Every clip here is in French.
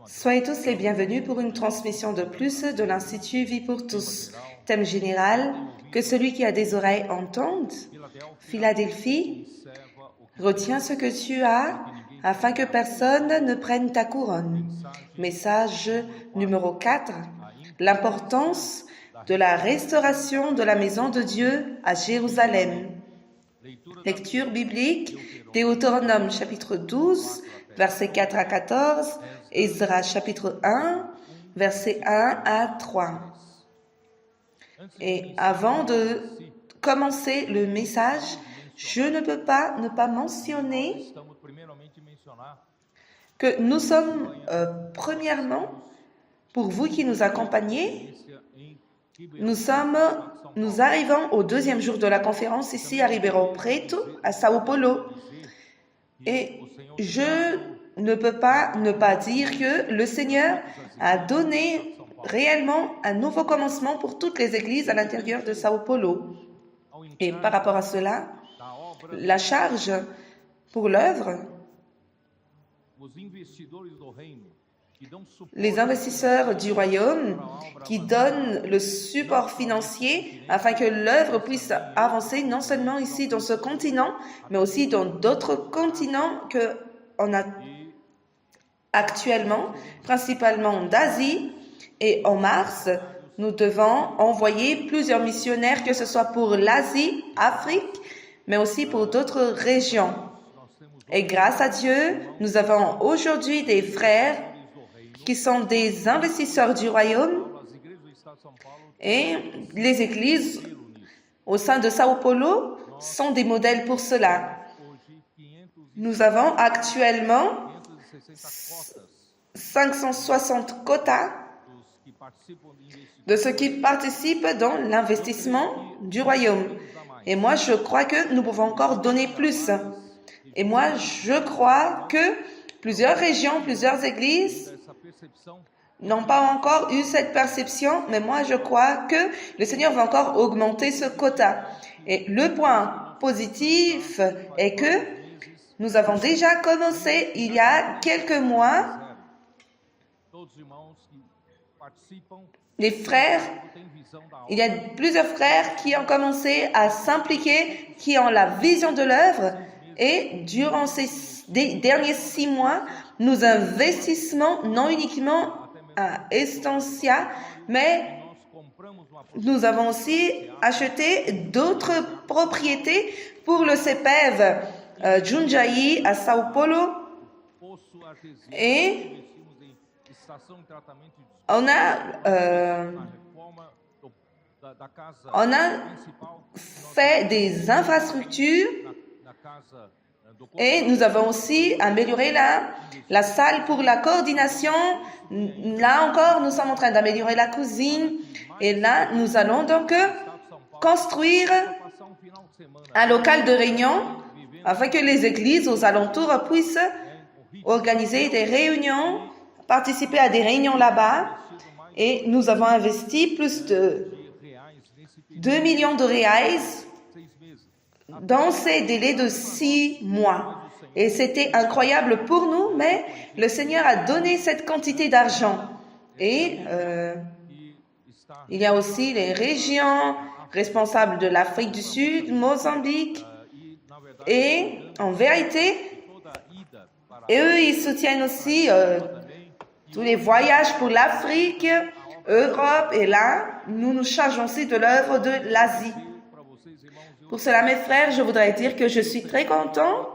Soyez tous les bienvenus pour une transmission de plus de l'Institut Vie pour tous. Thème général, que celui qui a des oreilles entende. Philadelphie, retiens ce que tu as afin que personne ne prenne ta couronne. Message numéro 4, l'importance de la restauration de la maison de Dieu à Jérusalem. Lecture biblique, Deutéronome chapitre 12, versets 4 à 14, Ezra chapitre 1, versets 1 à 3. Et avant de commencer le message, je ne peux pas ne pas mentionner que nous sommes, premièrement, pour vous qui nous accompagnez, nous arrivons au deuxième jour de la conférence ici à Ribeirão Preto, à Sao Paulo. Et je ne peux pas ne pas dire que le Seigneur a donné réellement un nouveau commencement pour toutes les églises à l'intérieur de Sao Paulo. Et par rapport à cela, la charge pour l'œuvre, les investisseurs du royaume qui donnent le support financier afin que l'œuvre puisse avancer non seulement ici dans ce continent, mais aussi dans d'autres continents qu'on a actuellement, principalement d'Asie. Et en mars, nous devons envoyer plusieurs missionnaires, que ce soit pour l'Asie, Afrique, mais aussi pour d'autres régions. Et grâce à Dieu, nous avons aujourd'hui des frères qui sont des investisseurs du royaume et les églises au sein de Sao Paulo sont des modèles pour cela. Nous avons actuellement 560 quotas de ceux qui participent dans l'investissement du royaume. Et moi, je crois que nous pouvons encore donner plus. Et moi, je crois que plusieurs régions, plusieurs églises n'ont pas encore eu cette perception, mais moi, je crois que le Seigneur va encore augmenter ce quota. Et le point positif est que nous avons déjà commencé il y a quelques mois. Les frères, il y a plusieurs frères qui ont commencé à s'impliquer, qui ont la vision de l'œuvre. Et durant ces derniers 6 mois, nous investissons non uniquement à Estancia, mais nous avons aussi acheté d'autres propriétés pour le CEPEV Jundiaí à Sao Paulo. Et on a fait des infrastructures et nous avons aussi amélioré la salle pour la coordination. Là encore, nous sommes en train d'améliorer la cuisine. Et là, nous allons donc construire un local de réunion afin que les églises aux alentours puissent organiser des réunions, participer à des réunions là-bas. Et nous avons investi plus de 2 millions de reais dans ces délais de 6 mois. Et c'était incroyable pour nous, mais le Seigneur a donné cette quantité d'argent. Et il y a aussi les régions responsables de l'Afrique du Sud, Mozambique. Et en vérité, eux, ils soutiennent aussi tous les voyages pour l'Afrique, Europe. Et là, nous nous chargeons aussi de l'œuvre de l'Asie. Pour cela, mes frères, je voudrais dire que je suis très content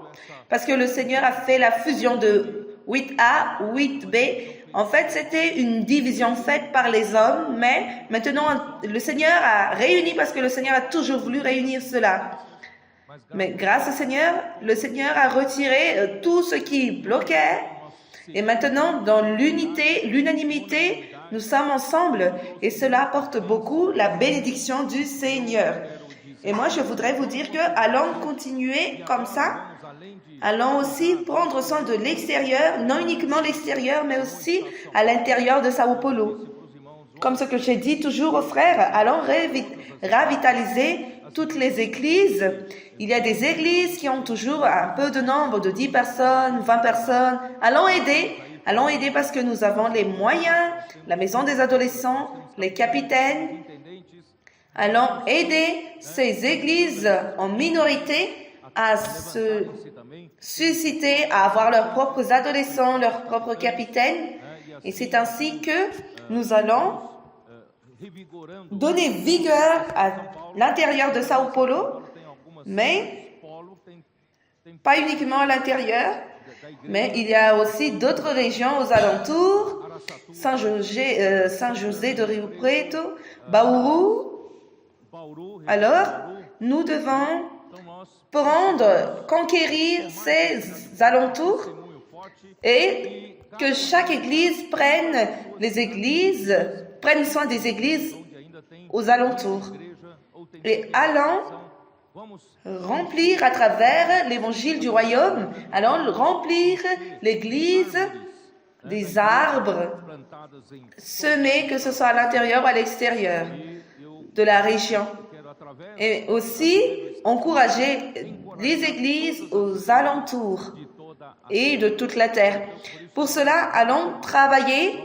parce que le Seigneur a fait la fusion de 8A, 8B. En fait, c'était une division faite par les hommes, mais maintenant, le Seigneur a réuni parce que le Seigneur a toujours voulu réunir cela. Mais grâce au Seigneur, le Seigneur a retiré tout ce qui bloquait. Et maintenant, dans l'unanimité, nous sommes ensemble et cela apporte beaucoup la bénédiction du Seigneur. Et moi, je voudrais vous dire que allons continuer comme ça. Allons aussi prendre soin de l'extérieur, non uniquement l'extérieur, mais aussi à l'intérieur de Sao Paulo. Comme ce que j'ai dit toujours aux frères, allons revitaliser toutes les églises. Il y a des églises qui ont toujours un peu de nombre de 10 personnes, 20 personnes. Allons aider parce que nous avons les moyens, la maison des adolescents, les capitaines. Allons aider ces églises en minorité à se susciter, à avoir leurs propres adolescents, leurs propres capitaines. Et c'est ainsi que nous allons donner vigueur à l'intérieur de Sao Paulo, mais pas uniquement à l'intérieur, mais il y a aussi d'autres régions aux alentours, São José do Rio Preto, Bauru. Alors, nous devons conquérir ces alentours et que chaque église prenne soin des églises aux alentours. Et allons remplir à travers l'évangile du royaume, allons remplir l'église des arbres semés, que ce soit à l'intérieur ou à l'extérieur de la région. Et aussi encourager les églises aux alentours et de toute la terre. Pour cela, allons travailler.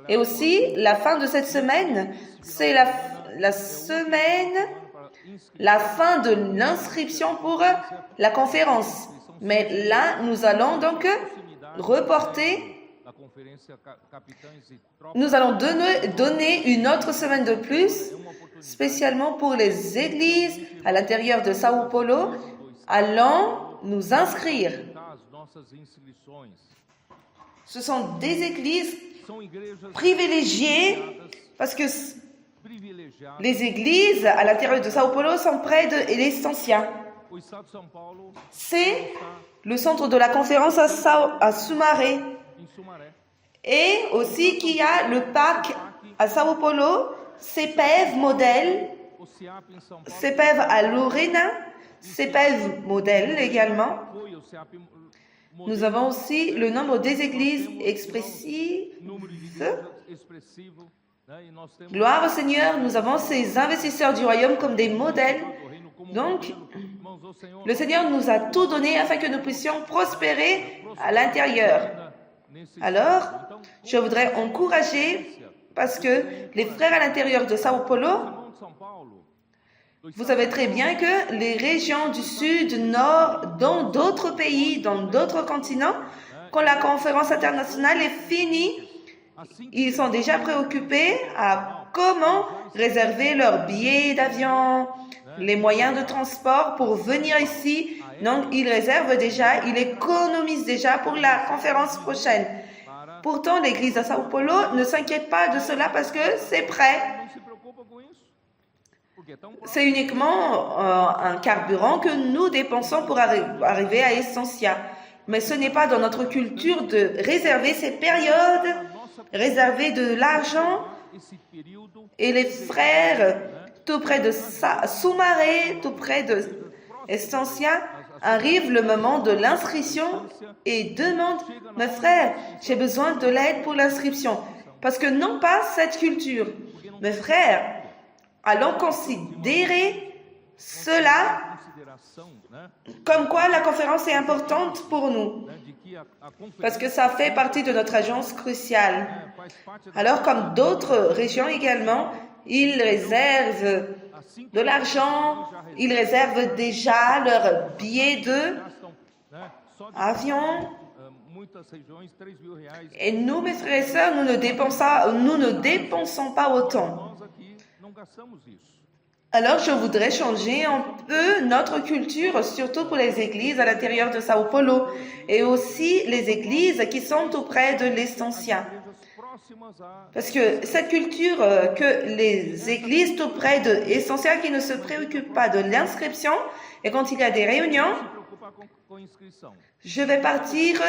Et aussi, la fin de cette semaine, c'est la fin de l'inscription pour la conférence. Mais là, nous allons donc reporter. Nous allons donner une autre semaine de plus, spécialement pour les églises à l'intérieur de Sao Paulo. Allons nous inscrire. Ce sont des églises privilégiées parce que les églises à l'intérieur de Sao Paulo sont près de l'Estancia. C'est le centre de la conférence à Sumaré. Et aussi qu'il y a le parc à Sao Paulo, CEPEV modèle, CEPEV à Lorena, CEPEV modèle également. Nous avons aussi le nombre des églises expressives. Gloire au Seigneur, nous avons ces investisseurs du royaume comme des modèles. Donc, le Seigneur nous a tout donné afin que nous puissions prospérer à l'intérieur. Alors, je voudrais encourager, parce que les frères à l'intérieur de Sao Paulo, vous savez très bien que les régions du sud, du nord, dans d'autres pays, dans d'autres continents, quand la conférence internationale est finie, ils sont déjà préoccupés à comment réserver leurs billets d'avion, les moyens de transport pour venir ici. Donc, ils réservent déjà, ils économisent déjà pour la conférence prochaine. Pourtant, l'église à Sao Paulo ne s'inquiète pas de cela parce que c'est prêt. C'est uniquement un carburant que nous dépensons pour arriver à Estancia. Mais ce n'est pas dans notre culture de réserver ces périodes, réserver de l'argent. Et les frères, tout près de Sumaré, tout près de Estancia, arrive le moment de l'inscription et demande, mes frères, j'ai besoin de l'aide pour l'inscription. Parce que non pas cette culture. Mes frères, allons considérer cela comme quoi la conférence est importante pour nous. Parce que ça fait partie de notre agence cruciale. Alors, comme d'autres régions également, ils réservent de l'argent, ils réservent déjà leurs billets d'avion. Et nous, mes frères et sœurs, nous ne dépensons pas autant. Alors, je voudrais changer un peu notre culture, surtout pour les églises à l'intérieur de Sao Paulo et aussi les églises qui sont tout près de l'Estancia. Parce que cette culture que les églises tout près de l'Estancia qui ne se préoccupent pas de l'inscription, et quand il y a des réunions, je vais partir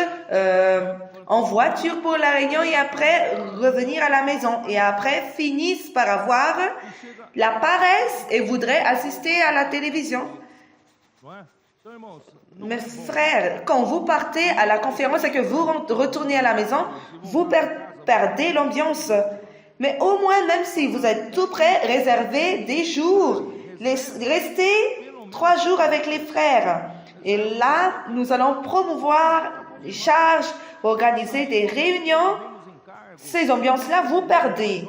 en voiture pour la réunion et après revenir à la maison. Et après finissent par avoir la paresse et voudraient assister à la télévision. Mes frères, quand vous partez à la conférence et que vous retournez à la maison, vous perdez l'ambiance. Mais au moins, même si vous êtes tout près, réservez des jours. restez 3 jours avec les frères. Et là, nous allons promouvoir des charges, organiser des réunions. Ces ambiances-là, vous perdez.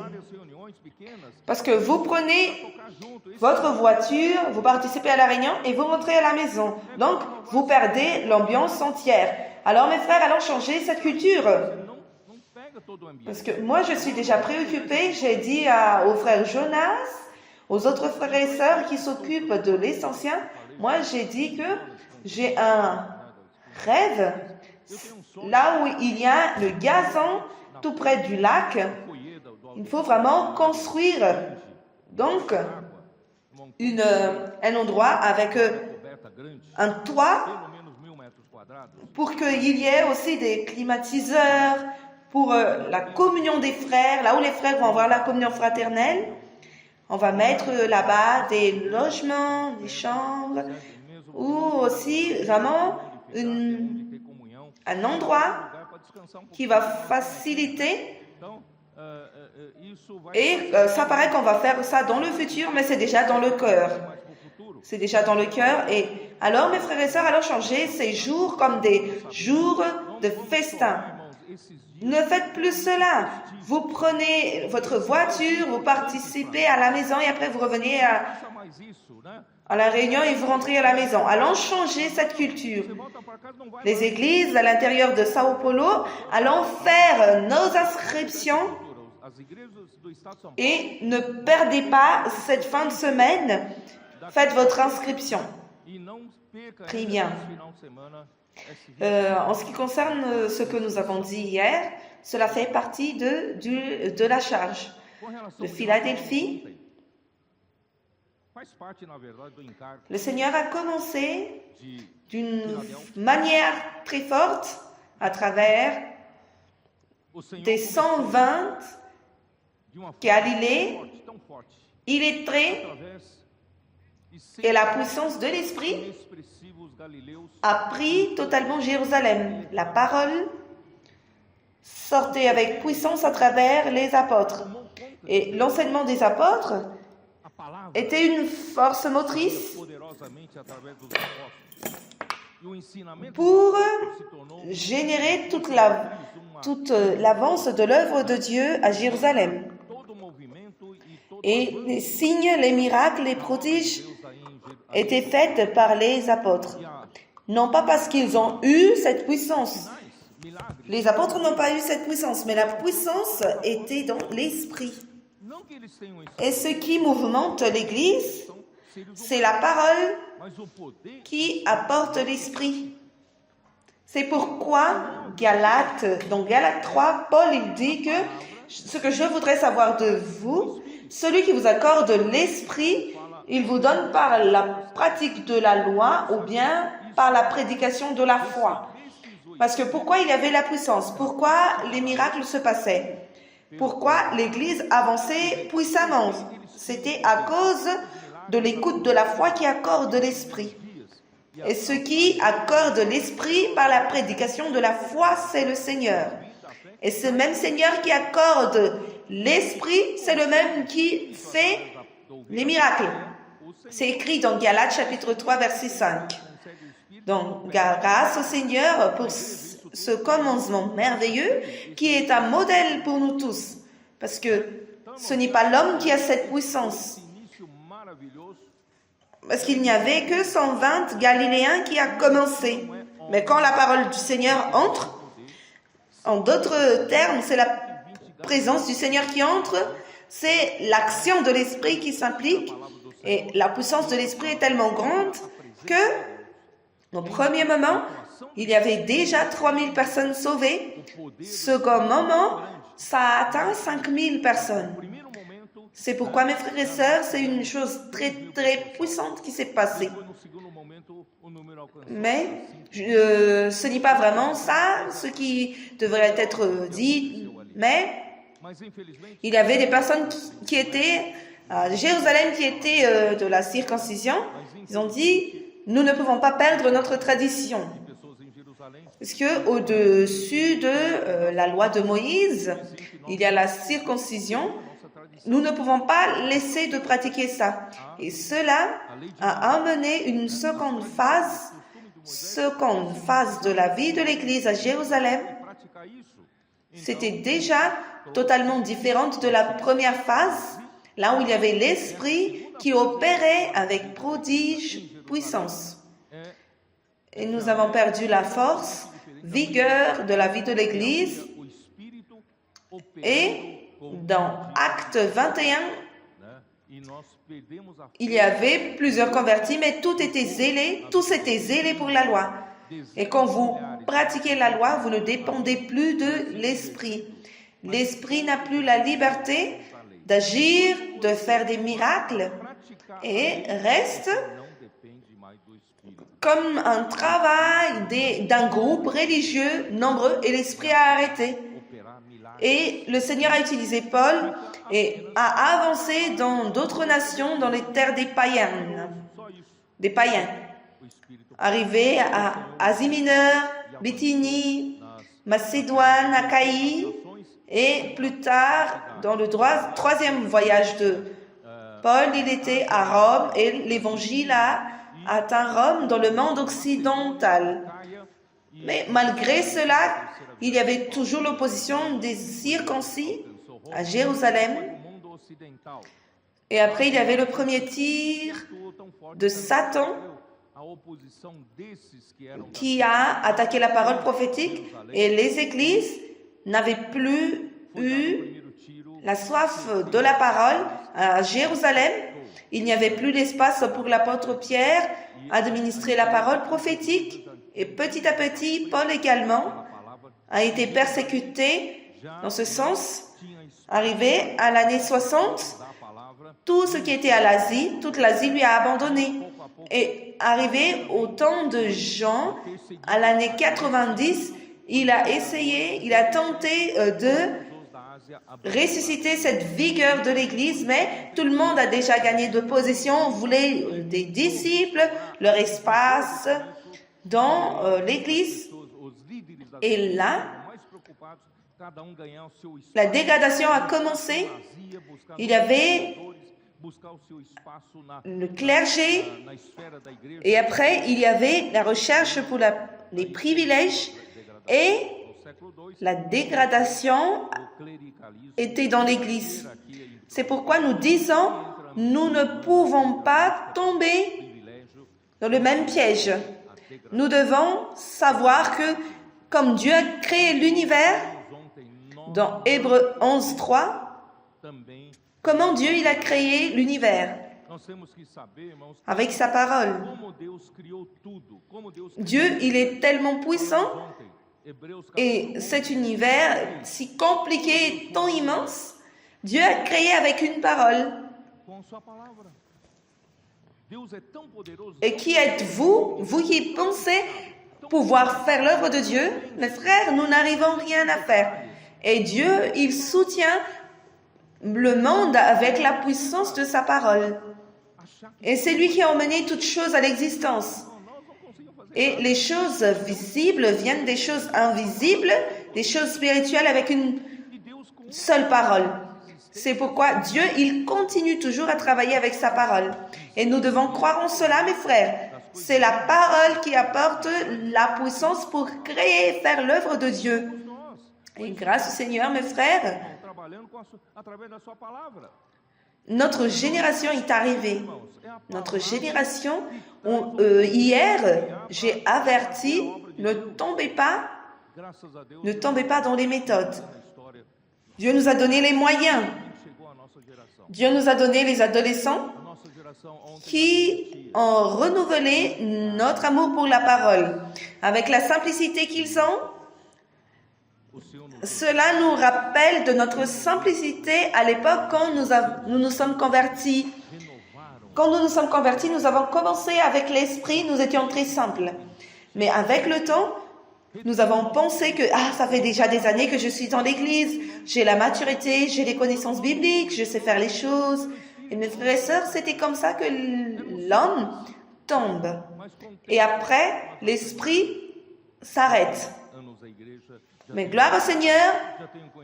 Parce que vous prenez votre voiture, vous participez à la réunion et vous rentrez à la maison. Donc, vous perdez l'ambiance entière. Alors, mes frères, allons changer cette culture. Parce que moi, je suis déjà préoccupée. J'ai dit au frère Jonas, aux autres frères et sœurs qui s'occupent de l'essentiel, moi, j'ai dit que j'ai un rêve là où il y a le gazon tout près du lac. Il faut vraiment construire donc un endroit avec un toit pour qu'il y ait aussi des climatiseurs pour la communion des frères, là où les frères vont avoir la communion fraternelle. On va mettre là-bas des logements, des chambres, ou aussi vraiment un endroit qui va faciliter. Et ça paraît qu'on va faire ça dans le futur, mais c'est déjà dans le cœur. C'est déjà dans le cœur. Et alors, mes frères et sœurs, allons changer ces jours comme des jours de festin. Ne faites plus cela. Vous prenez votre voiture, vous participez à la maison et après vous revenez à la réunion et vous rentrez à la maison. Allons changer cette culture. Les églises à l'intérieur de Sao Paulo, allons faire nos inscriptions et ne perdez pas cette fin de semaine. Faites votre inscription. Très bien. En ce qui concerne ce que nous avons dit hier, cela fait partie de la charge. De Philadelphie, le Seigneur a commencé d'une manière très forte à travers des 120 Galilée, illettrés, et la puissance de l'Esprit a pris totalement Jérusalem. La parole sortait avec puissance à travers les apôtres. Et l'enseignement des apôtres était une force motrice pour générer toute l'avance de l'œuvre de Dieu à Jérusalem. Et les signes, les miracles, les prodiges étaient faits par les apôtres. Non pas parce qu'ils ont eu cette puissance. Les apôtres n'ont pas eu cette puissance, mais la puissance était dans l'esprit. Et ce qui mouvemente l'Église, c'est la parole qui apporte l'esprit. C'est pourquoi dans Galates 3, Paul il dit que ce que je voudrais savoir de vous, celui qui vous accorde l'esprit, il vous donne par la pratique de la loi ou bien par la prédication de la foi. Parce que pourquoi il y avait la puissance? Pourquoi les miracles se passaient? Pourquoi l'Église avançait puissamment? C'était à cause de l'écoute de la foi qui accorde l'esprit. Et ce qui accorde l'esprit par la prédication de la foi, c'est le Seigneur. Et ce même Seigneur qui accorde l'esprit, c'est le même qui fait les miracles. C'est écrit dans Galates chapitre 3, verset 5. Donc, grâce au Seigneur pour ce commencement merveilleux qui est un modèle pour nous tous. Parce que ce n'est pas l'homme qui a cette puissance. Parce qu'il n'y avait que 120 Galiléens qui a commencé. Mais quand la parole du Seigneur entre, en d'autres termes, c'est la présence du Seigneur qui entre, c'est l'action de l'Esprit qui s'implique. Et la puissance de l'Esprit est tellement grande que, au premier moment, il y avait déjà 3000 personnes sauvées. Second moment, ça a atteint 5000 personnes. C'est pourquoi, mes frères et sœurs, c'est une chose très, très puissante qui s'est passée. Mais ce n'est pas vraiment ça, ce qui devrait être dit. Mais il y avait des personnes qui étaient à Jérusalem, qui étaient de la circoncision. Ils ont dit, nous ne pouvons pas perdre notre tradition. Parce que au-dessus de la loi de Moïse, il y a la circoncision. nous ne pouvons pas laisser de pratiquer ça. Et cela a amené une seconde phase de la vie de l'Église à Jérusalem. C'était déjà totalement différente de la première phase, là où il y avait l'Esprit qui opérait avec prodige, puissance. Et nous avons perdu la force, vigueur de la vie de l'Église. Et dans Acte 21, il y avait plusieurs convertis, mais tous étaient zélés pour la loi. Et quand vous pratiquez la loi, vous ne dépendez plus de l'Esprit. L'Esprit n'a plus la liberté d'agir, de faire des miracles et reste comme un travail d'un groupe religieux nombreux et l'Esprit a arrêté. Et le Seigneur a utilisé Paul et a avancé dans d'autres nations, dans les terres des païens. Arrivé à Asie mineure, Bithynie, Macédoine, Achaïe, et plus tard, dans le troisième voyage de Paul, il était à Rome et l'évangile a atteint Rome dans le monde occidental. Mais malgré cela, il y avait toujours l'opposition des circoncis à Jérusalem. Et après, il y avait le premier tir de Satan qui a attaqué la parole prophétique et les églises n'avaient plus eu la soif de la parole à Jérusalem. Il n'y avait plus d'espace pour l'apôtre Pierre administrer la parole prophétique. Et petit à petit, Paul également a été persécuté dans ce sens. Arrivé à l'année 60, tout ce qui était à l'Asie, toute l'Asie lui a abandonné. Et arrivé au temps de Jean, à l'année 90, il a tenté de ressusciter cette vigueur de l'Église, mais tout le monde a déjà gagné de position, voulait des disciples, leur espace dans l'Église. Et là, la dégradation a commencé. Il y avait le clergé et après, il y avait la recherche pour les privilèges et la dégradation était dans l'Église. C'est pourquoi nous disons, nous ne pouvons pas tomber dans le même piège. Nous devons savoir que comme Dieu a créé l'univers, dans Hébreux 11:3, comment Dieu il a créé l'univers avec sa parole. Dieu, il est tellement puissant et cet univers si compliqué, tant immense, Dieu a créé avec une parole. Et qui êtes-vous, vous qui pensez pouvoir faire l'œuvre de Dieu? Mes frères, nous n'arrivons rien à faire. Et Dieu, il soutient le monde avec la puissance de sa parole. Et c'est lui qui a emmené toutes choses à l'existence. Et les choses visibles viennent des choses invisibles, des choses spirituelles avec une seule parole. C'est pourquoi Dieu, il continue toujours à travailler avec sa parole. Et nous devons croire en cela, mes frères. C'est la parole qui apporte la puissance pour créer et faire l'œuvre de Dieu. Et grâce au Seigneur, mes frères, notre génération est arrivée. Notre génération, hier, j'ai averti, ne tombez pas dans les méthodes. Dieu nous a donné les moyens. Dieu nous a donné les adolescents qui ont renouvelé notre amour pour la parole. Avec la simplicité qu'ils ont, cela nous rappelle de notre simplicité à l'époque quand nous nous sommes convertis. Quand nous nous sommes convertis, nous avons commencé avec l'esprit, nous étions très simples. Mais avec le temps, nous avons pensé que ça fait déjà des années que je suis dans l'église, j'ai la maturité, j'ai les connaissances bibliques, je sais faire les choses. Et mes frères et sœurs, c'était comme ça que l'homme tombe. Et après, l'esprit s'arrête. Mais gloire au Seigneur,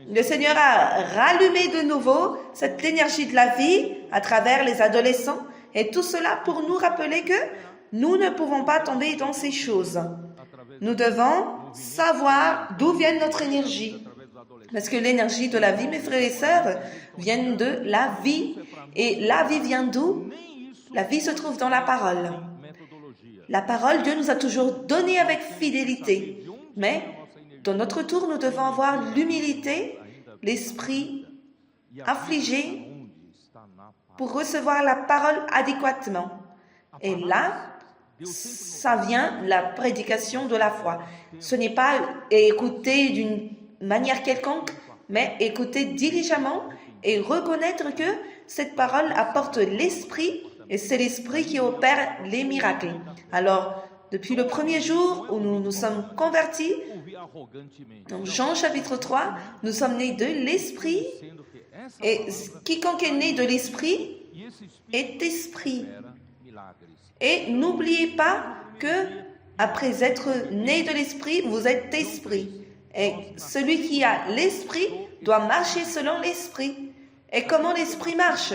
le Seigneur a rallumé de nouveau cette énergie de la vie à travers les adolescents et tout cela pour nous rappeler que nous ne pouvons pas tomber dans ces choses. Nous devons savoir d'où vient notre énergie. Parce que l'énergie de la vie, mes frères et sœurs, vient de la vie. Et la vie vient d'où? La vie se trouve dans la parole. La parole, Dieu nous a toujours donné avec fidélité. Mais, dans notre tour, nous devons avoir l'humilité, l'esprit affligé pour recevoir la parole adéquatement. Et là, ça vient la prédication de la foi. Ce n'est pas écouter d'une manière quelconque, mais écouter diligemment et reconnaître que cette parole apporte l'esprit et c'est l'esprit qui opère les miracles. Alors, depuis le premier jour où nous nous sommes convertis, dans Jean chapitre 3, nous sommes nés de l'esprit et quiconque est né de l'esprit est esprit. Et n'oubliez pas que après être né de l'esprit, vous êtes esprit. Et celui qui a l'esprit doit marcher selon l'esprit. Et comment l'esprit marche?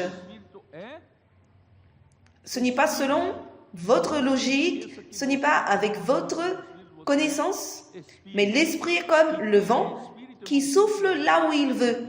Ce n'est pas selon votre logique, ce n'est pas avec votre connaissance, mais l'esprit est comme le vent qui souffle là où il veut.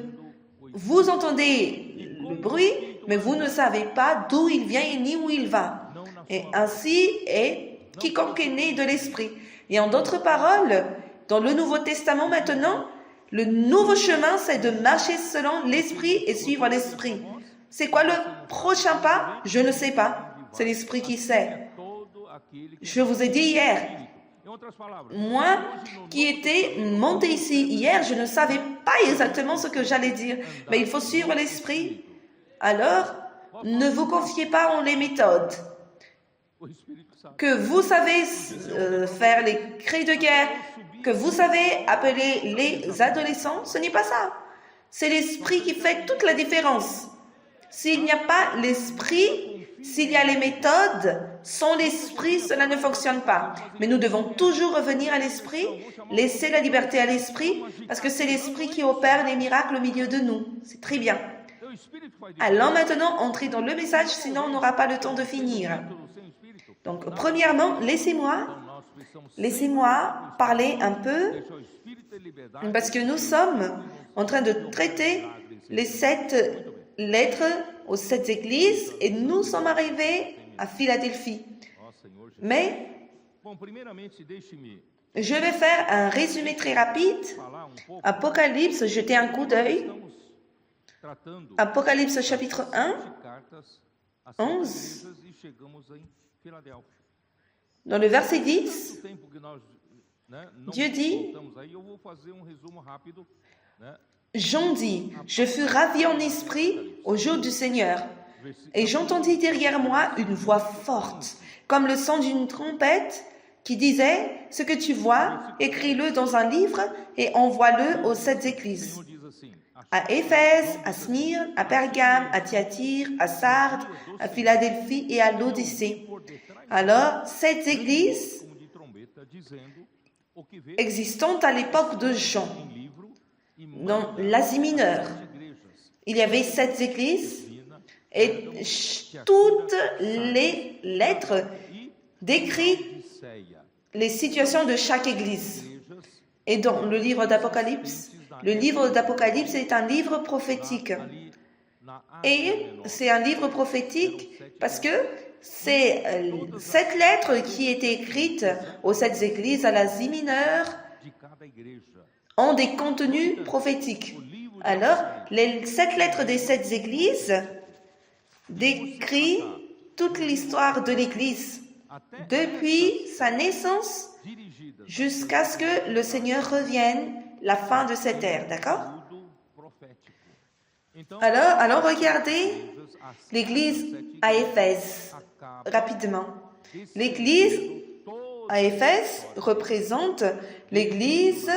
Vous entendez le bruit, mais vous ne savez pas d'où il vient ni où il va. Et ainsi est quiconque est né de l'esprit. Et en d'autres paroles, dans le Nouveau Testament maintenant, le nouveau chemin, c'est de marcher selon l'esprit et suivre l'esprit. C'est quoi le prochain pas? Je ne sais pas. C'est l'esprit qui sait. Je vous ai dit hier, moi qui étais monté ici hier, je ne savais pas exactement ce que j'allais dire. Mais il faut suivre l'esprit. Alors, ne vous confiez pas en les méthodes. Que vous savez faire les cris de guerre, que vous savez appeler les adolescents, ce n'est pas ça. C'est l'esprit qui fait toute la différence. S'il n'y a pas l'esprit, s'il y a les méthodes, sans l'esprit, cela ne fonctionne pas. Mais nous devons toujours revenir à l'esprit, laisser la liberté à l'esprit, parce que c'est l'esprit qui opère les miracles au milieu de nous. C'est très bien. Allons maintenant entrer dans le message, sinon on n'aura pas le temps de finir. Donc, premièrement, laissez-moi parler un peu, parce que nous sommes en train de traiter les 7 lettres aux 7 églises, et nous sommes arrivés à Philadelphie. Mais, je vais faire un résumé très rapide. Apocalypse, jetez un coup d'œil. Apocalypse chapitre 1, 11. Dans le verset 10, Dieu dit, Jean dit, je fus ravi en esprit au jour du Seigneur, et j'entendis derrière moi une voix forte, comme le son d'une trompette, qui disait, ce que tu vois, écris-le dans un livre et envoie-le aux 7 églises. À Éphèse, à Smyrne, à Pergame, à Thyatire, à Sardes, à Philadelphie et à l'Odyssée. Alors, 7 églises existantes à l'époque de Jean, dans l'Asie mineure. Il y avait 7 églises et toutes les lettres décrivent les situations de chaque église. Et dans le livre d'Apocalypse, est un livre prophétique. Et c'est un livre prophétique parce que c'est cette lettre qui est écrite aux 7 églises à l'Asie mineure ont des contenus prophétiques. Alors, les 7 lettres des 7 églises décrivent toute l'histoire de l'église, depuis sa naissance jusqu'à ce que le Seigneur revienne, la fin de cette ère, d'accord? Alors, allons regarder l'église à Éphèse, rapidement. L'église à Éphèse représente l'église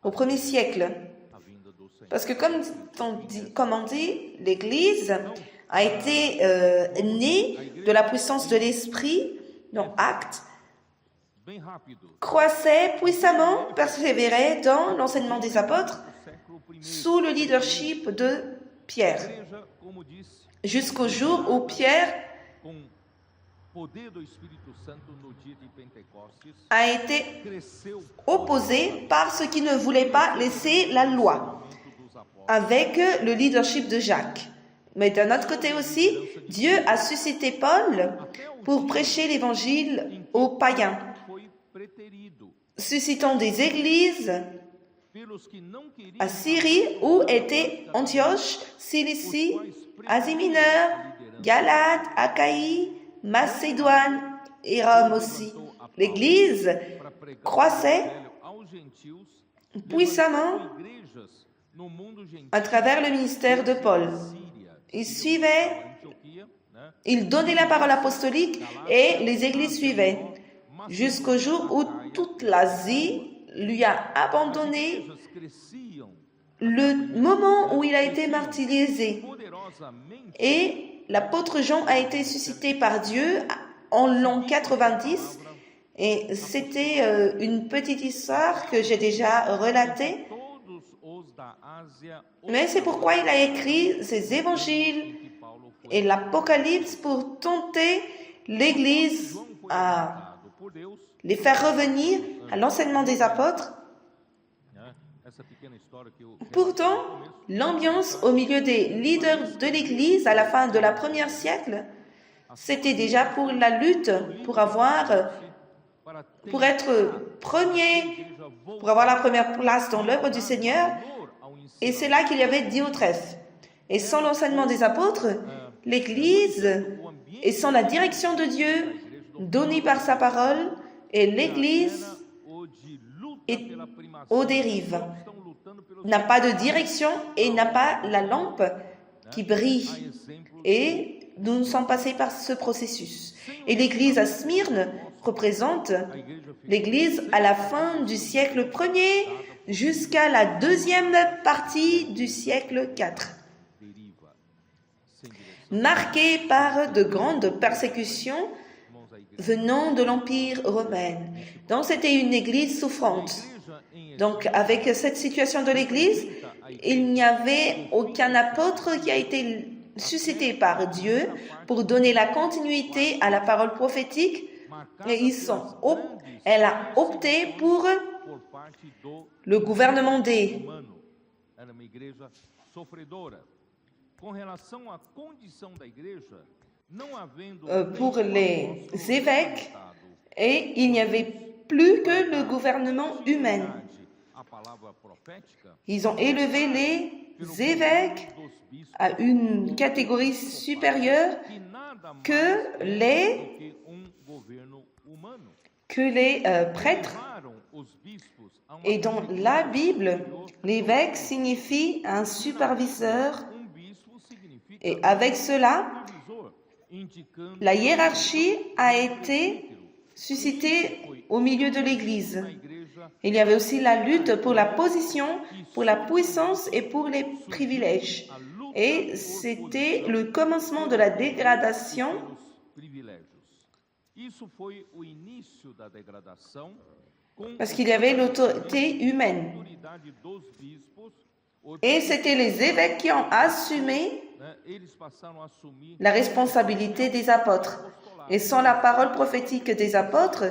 au 1er siècle. Parce que comme on dit, l'église a été née de la puissance de l'esprit, dans Actes, croissait puissamment, persévérait dans l'enseignement des apôtres sous le leadership de Pierre, jusqu'au jour où Pierre a été opposé par ceux qui ne voulaient pas laisser la loi, avec le leadership de Jacques. Mais d'un autre côté aussi, Dieu a suscité Paul pour prêcher l'évangile aux païens, suscitant des églises à Syrie où étaient Antioche, Cilicie, Asie mineure, Galate, Achaïe, Macédoine et Rome aussi. L'Église croissait puissamment à travers le ministère de Paul. Il donnait la parole apostolique et les églises suivaient, jusqu'au jour où toute l'Asie lui a abandonné le moment où il a été martyrisé. Et l'apôtre Jean a été suscité par Dieu en l'an 90. Et c'était une petite histoire que j'ai déjà relatée. Mais c'est pourquoi il a écrit ces évangiles et l'Apocalypse pour tenter l'Église à les faire revenir à l'enseignement des apôtres. Pourtant, l'ambiance au milieu des leaders de l'Église à la fin de la première siècle, c'était déjà pour la lutte, pour être premier, pour avoir la première place dans l'œuvre du Seigneur. Et c'est là qu'il y avait Diotrephe. Et sans l'enseignement des apôtres, l'Église, et sans la direction de Dieu, donnée par sa parole, et l'Église est aux dérives, n'a pas de direction et n'a pas la lampe qui brille. Et nous sommes passés par ce processus. Et l'Église à Smyrne représente l'Église à la fin du siècle Ier jusqu'à la deuxième partie du siècle IV, marquée par de grandes persécutions venant de l'Empire romain. Donc c'était une Église souffrante. Donc avec cette situation de l'Église, il n'y avait aucun apôtre qui a été suscité par Dieu pour donner la continuité à la parole prophétique. Et elle a opté pour le gouvernement pour les évêques, et il n'y avait plus que le gouvernement humain. Ils ont élevé les évêques à une catégorie supérieure que les prêtres. Et dans la Bible, l'évêque signifie un superviseur. Et avec cela, la hiérarchie a été suscitée au milieu de l'Église. Il y avait aussi la lutte pour la position, pour la puissance et pour les privilèges. Et c'était le commencement de la dégradation. Parce qu'il y avait l'autorité humaine. Et c'était les évêques qui ont assumé la responsabilité des apôtres. Et sans la parole prophétique des apôtres,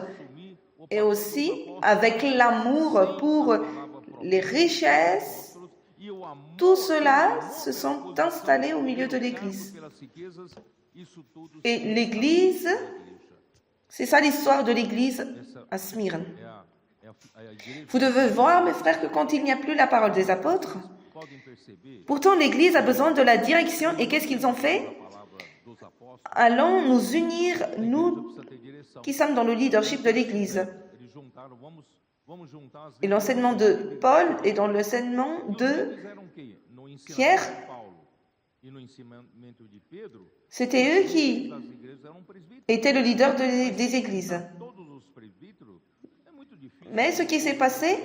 et aussi avec l'amour pour les richesses, tout cela se sont installés au milieu de l'Église. Et l'Église, c'est ça l'histoire de l'Église à Smyrne. Vous devez voir, mes frères, que quand il n'y a plus la parole des apôtres, pourtant l'Église a besoin de la direction. Et qu'est-ce qu'ils ont fait? Allons nous unir, nous qui sommes dans le leadership de l'Église. Et l'enseignement de Paul et dans l'enseignement de Pierre, c'était eux qui étaient le leader des églises. Mais ce qui s'est passé,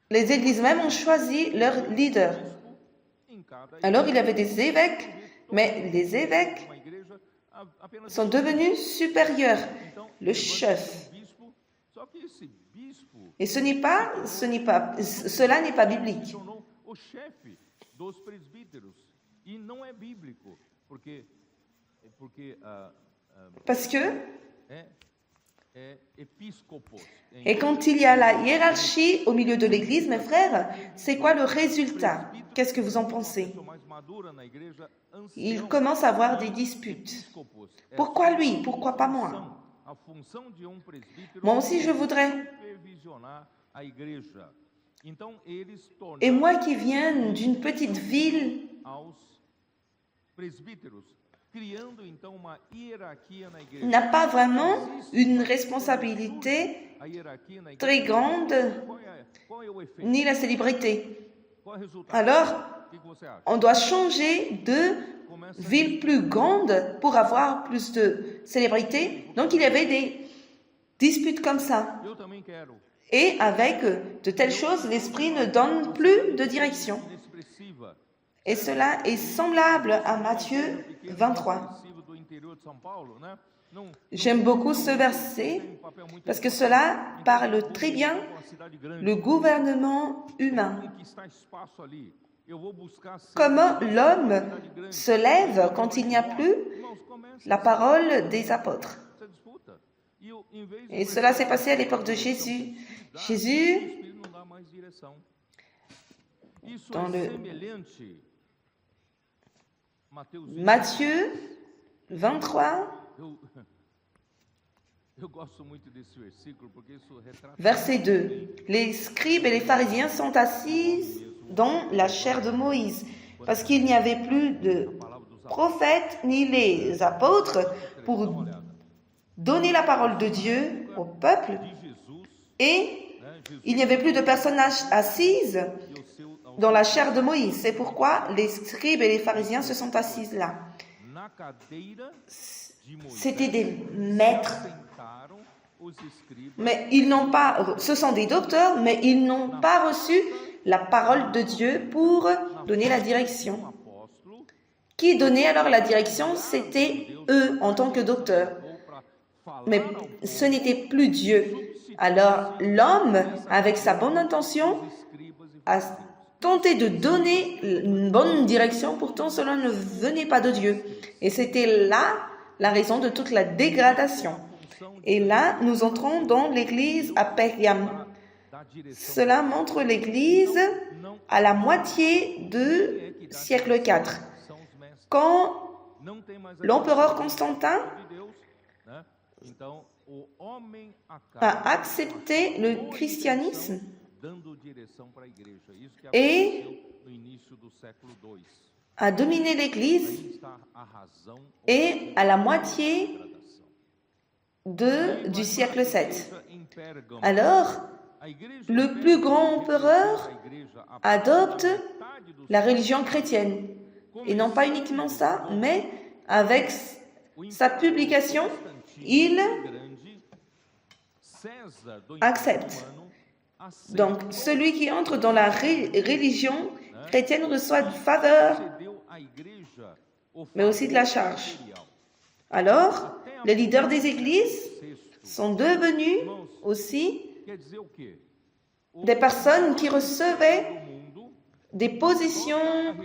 les églises même ont choisi leur leader. Alors il y avait des évêques, mais les évêques sont devenus supérieurs. le chef. Et cela n'est pas biblique. Parce que, et quand il y a la hiérarchie au milieu de l'Église, mes frères, c'est quoi le résultat? Qu'est-ce que vous en pensez? Il commence à avoir des disputes. Pourquoi lui? Pourquoi pas moi? Moi aussi, je voudrais. Et moi qui viens d'une petite ville, n'a pas vraiment une responsabilité très grande, ni la célébrité. Alors, on doit changer de ville plus grande pour avoir plus de célébrité. Donc, il y avait des disputes comme ça. Et avec de telles choses, l'Esprit ne donne plus de direction. Et cela est semblable à Matthieu 23. J'aime beaucoup ce verset parce que cela parle très bien le gouvernement humain. Comment l'homme se lève quand il n'y a plus la parole des apôtres. Et cela s'est passé à l'époque de Jésus. Jésus, dans le Matthieu 23, verset 2. Les scribes et les pharisiens sont assis dans la chair de Moïse, parce qu'il n'y avait plus de prophètes ni les apôtres pour donner la parole de Dieu au peuple, et il n'y avait plus de personnes assises dans la chair de Moïse. C'est pourquoi les scribes et les pharisiens se sont assis là. C'était des maîtres, mais ils n'ont pas, ce sont des docteurs, mais ils n'ont pas reçu la parole de Dieu pour donner la direction. Qui donnait alors la direction? C'était eux en tant que docteurs. Mais ce n'était plus Dieu. Alors l'homme, avec sa bonne intention, a tenté de donner une bonne direction, pourtant cela ne venait pas de Dieu. Et c'était là la raison de toute la dégradation. Et là, nous entrons dans l'église à Pergame. Cela montre l'église à la moitié du siècle IV. Quand l'empereur Constantin a accepté le christianisme et a dominé l'Église, et à la moitié du siècle VII. Alors, le plus grand empereur adopte la religion chrétienne. Et non pas uniquement ça, mais avec sa publication, il accepte. Donc, celui qui entre dans la religion chrétienne reçoit de faveur, mais aussi de la charge. Alors, les leaders des églises sont devenus aussi des personnes qui recevaient des positions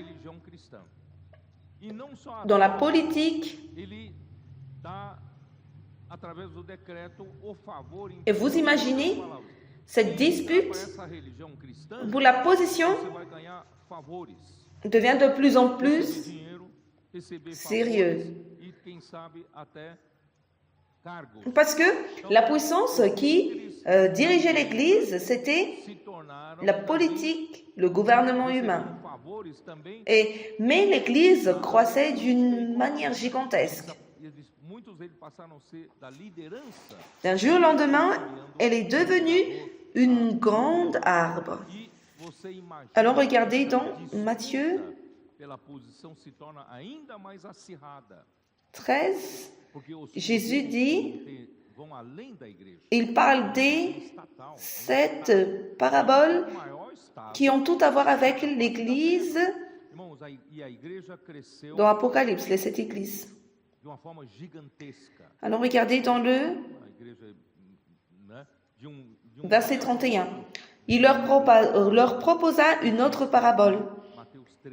dans la politique. Et vous imaginez cette dispute pour la position devient de plus en plus sérieuse. Parce que la puissance qui dirigeait l'Église, c'était la politique, le gouvernement humain. Mais l'Église croissait d'une manière gigantesque. D'un jour au lendemain, elle est devenue une grande arbre. Alors regardez dans Matthieu 13, Jésus dit, il parle des 7 paraboles qui ont tout à voir avec l'Église dans l'Apocalypse, les 7 églises. Alors regardez dans le Verset 31. Il leur proposa une autre parabole.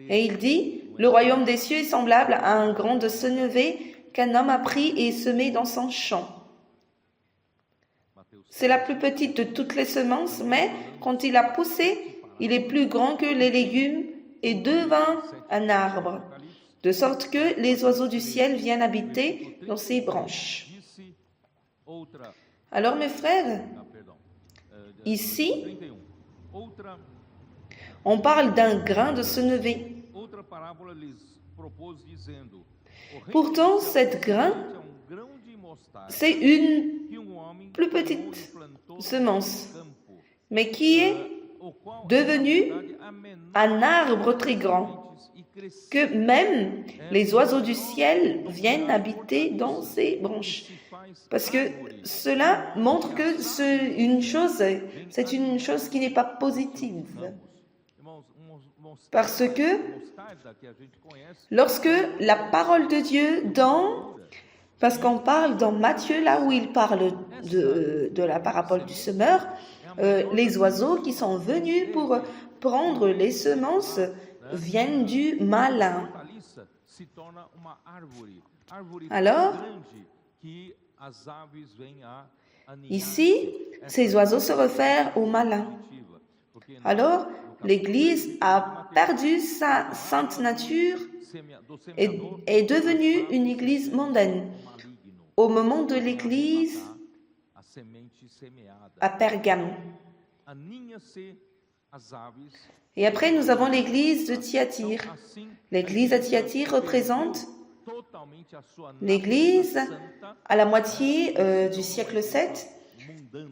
Et il dit, le royaume des cieux est semblable à un grain de sénévé qu'un homme a pris et semé dans son champ. C'est la plus petite de toutes les semences, mais quand il a poussé, il est plus grand que les légumes et devint un arbre, de sorte que les oiseaux du ciel viennent habiter dans ses branches. Alors mes frères, ici, on parle d'un grain de sénévé. Pourtant, cette grain, c'est une plus petite semence, mais qui est devenue un arbre très grand, que même les oiseaux du ciel viennent habiter dans ses branches. Parce que cela montre que c'est une chose qui n'est pas positive. Parce que lorsque la parole de Dieu parce qu'on parle dans Matthieu, là où il parle de la parabole du semeur, les oiseaux qui sont venus pour prendre les semences viennent du malin. Alors, ici, ces oiseaux se réfèrent au malin. Alors, l'Église a perdu sa sainte nature et est devenue une Église mondaine. Au moment de l'Église à Pergame. Et après, nous avons l'Église de Thyatire. L'Église à Thyatire représente l'Église à la moitié du siècle 7.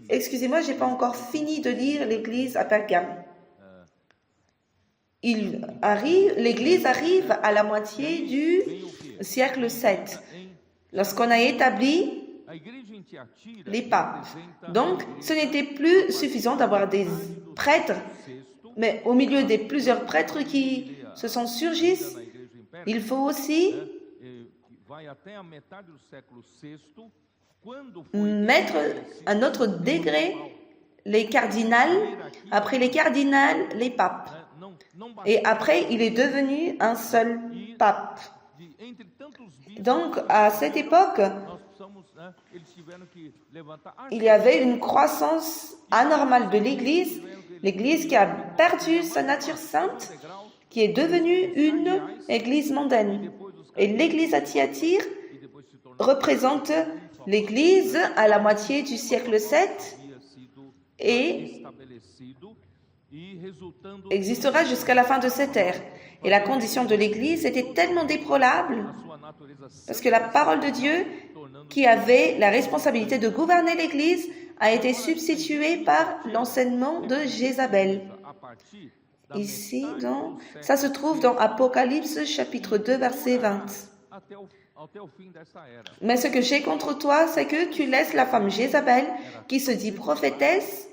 Excusez-moi, je n'ai pas encore fini de lire l'Église à Pergame. L'Église arrive à la moitié du siècle 7, lorsqu'on a établi les papes. Donc, ce n'était plus suffisant d'avoir des prêtres, mais au milieu des plusieurs prêtres qui se sont surgissent, il faut aussi mettre à notre degré les cardinals, après les cardinals, les papes. Et après, il est devenu un seul pape. Donc, à cette époque, il y avait une croissance anormale de l'Église, l'Église qui a perdu sa nature sainte, qui est devenue une Église mondaine. Et l'Église à Thyatire représente l'Église à la moitié du siècle 7 et existera jusqu'à la fin de cette ère. Et la condition de l'Église était tellement déplorable parce que la parole de Dieu, qui avait la responsabilité de gouverner l'Église, a été substituée par l'enseignement de Jézabel. Ici, ça se trouve dans Apocalypse chapitre 2, verset 20. Mais ce que j'ai contre toi, c'est que tu laisses la femme Jézabel, qui se dit prophétesse,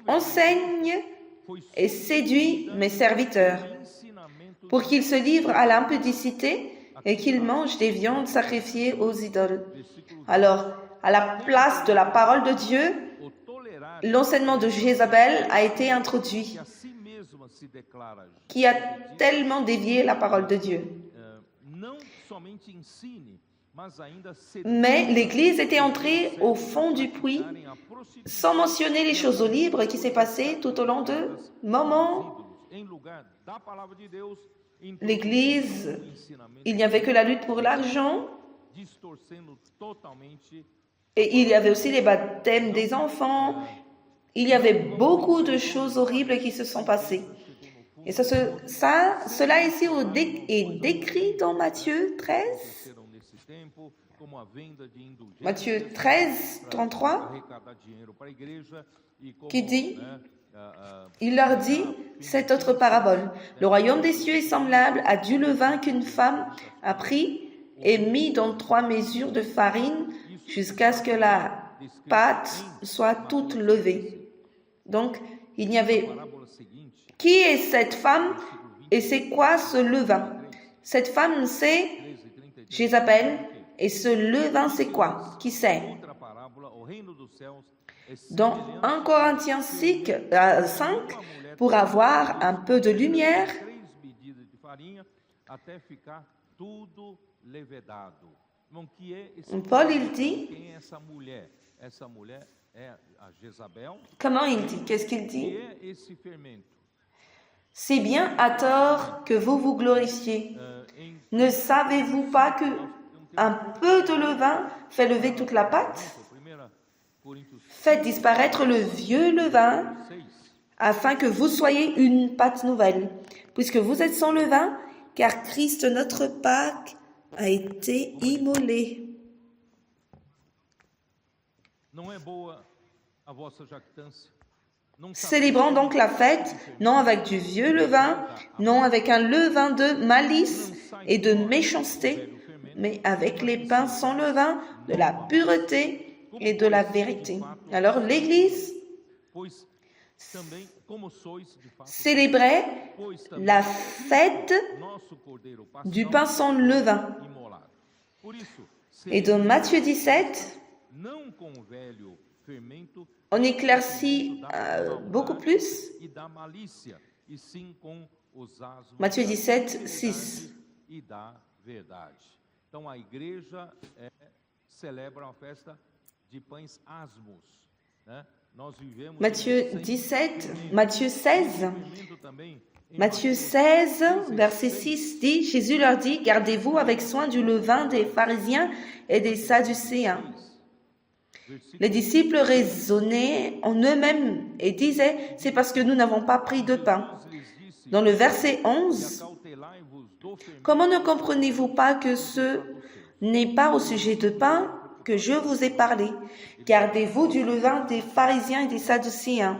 enseigne et séduit mes serviteurs pour qu'ils se livrent à l'impudicité et qu'ils mangent des viandes sacrifiées aux idoles. Alors, à la place de la parole de Dieu, l'enseignement de Jézabel a été introduit, qui a tellement dévié la parole de Dieu. Mais l'Église était entrée au fond du puits, sans mentionner les choses au libre qui s'est passé tout au long de moments. L'Église, il n'y avait que la lutte pour l'argent, et il y avait aussi les baptêmes des enfants. Il y avait beaucoup de choses horribles qui se sont passées. Et cela ici est décrit dans Matthieu 13. Matthieu 13, 33, qui dit, il leur dit cette autre parabole. Le royaume des cieux est semblable à du levain qu'une femme a pris et mis dans 3 mesures de farine jusqu'à ce que la pâte soit toute levée. Donc, il y avait... Qui est cette femme et c'est quoi ce levain? Cette femme, c'est Jézabel Et ce levain, c'est quoi? Qui sait? Dans 1 Corinthiens 5, pour avoir un peu de lumière, Paul, il dit, comment il dit? Qu'est-ce qu'il dit? C'est bien à tort que vous vous glorifiez. Ne savez-vous pas que un peu de levain fait lever toute la pâte? Faites disparaître le vieux levain afin que vous soyez une pâte nouvelle, puisque vous êtes sans levain, car Christ notre Pâque a été immolé. Célébrons donc la fête, non avec du vieux levain, non avec un levain de malice et de méchanceté, mais avec les pains sans levain, de la pureté et de la vérité. Alors l'Église célébrait la fête du pain sans levain. Et dans Matthieu 17, on éclaircit beaucoup plus. Matthieu 17, 6. Matthieu 17, Matthieu 16, verset 6 dit, Jésus leur dit, gardez-vous avec soin du levain des pharisiens et des sadducéens. Les disciples raisonnaient en eux-mêmes et disaient, c'est parce que nous n'avons pas pris de pain. Dans le verset 11, comment ne comprenez-vous pas que ce n'est pas au sujet de pain que je vous ai parlé? Gardez-vous du levain des pharisiens et des sadducéens.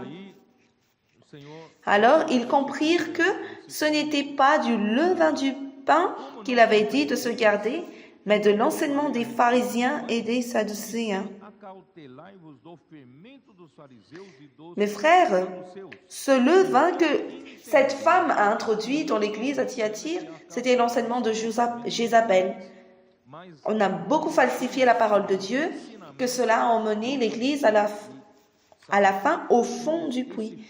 Alors, ils comprirent que ce n'était pas du levain du pain qu'il avait dit de se garder, mais de l'enseignement des pharisiens et des sadducéens. Mes frères, ce levain que cette femme a introduit dans l'église à Thyatire, c'était l'enseignement de Jézabel. On a beaucoup falsifié la parole de Dieu, que cela a emmené l'église à la fin au fond du puits.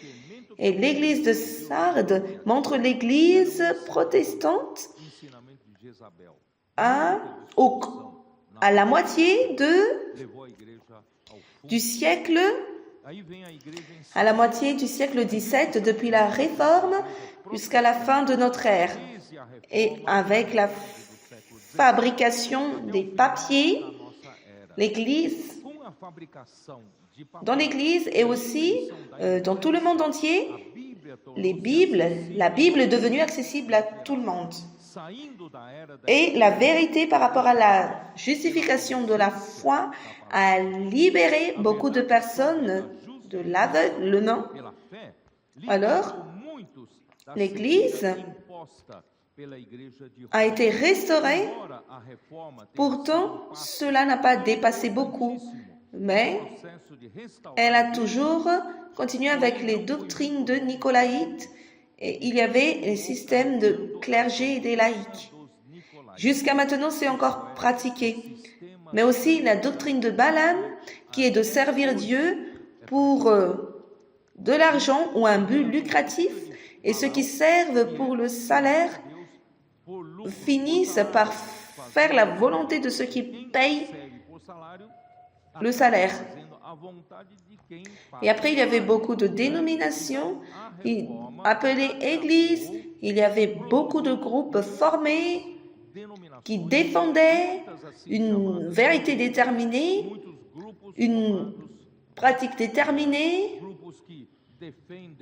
Et l'église de Sardes montre l'église protestante à la moitié du siècle, à la moitié du siècle XVII, depuis la Réforme jusqu'à la fin de notre ère. Et avec la fabrication des papiers, l'Église, dans l'Église et aussi dans tout le monde entier, la Bible est devenue accessible à tout le monde. Et la vérité par rapport à la justification de la foi a libéré beaucoup de personnes de l'aveuglement. Alors, l'Église a été restaurée. Pourtant, cela n'a pas dépassé beaucoup, mais elle a toujours continué avec les doctrines de Nicolaïtes et il y avait les systèmes de clergé et des laïcs. Jusqu'à maintenant, c'est encore pratiqué. Mais aussi la doctrine de Balaam, qui est de servir Dieu pour de l'argent ou un but lucratif, et ceux qui servent pour le salaire finissent par faire la volonté de ceux qui payent le salaire. Et après, il y avait beaucoup de dénominations appelées églises. Il y avait beaucoup de groupes formés qui défendaient une vérité déterminée, une pratique déterminée,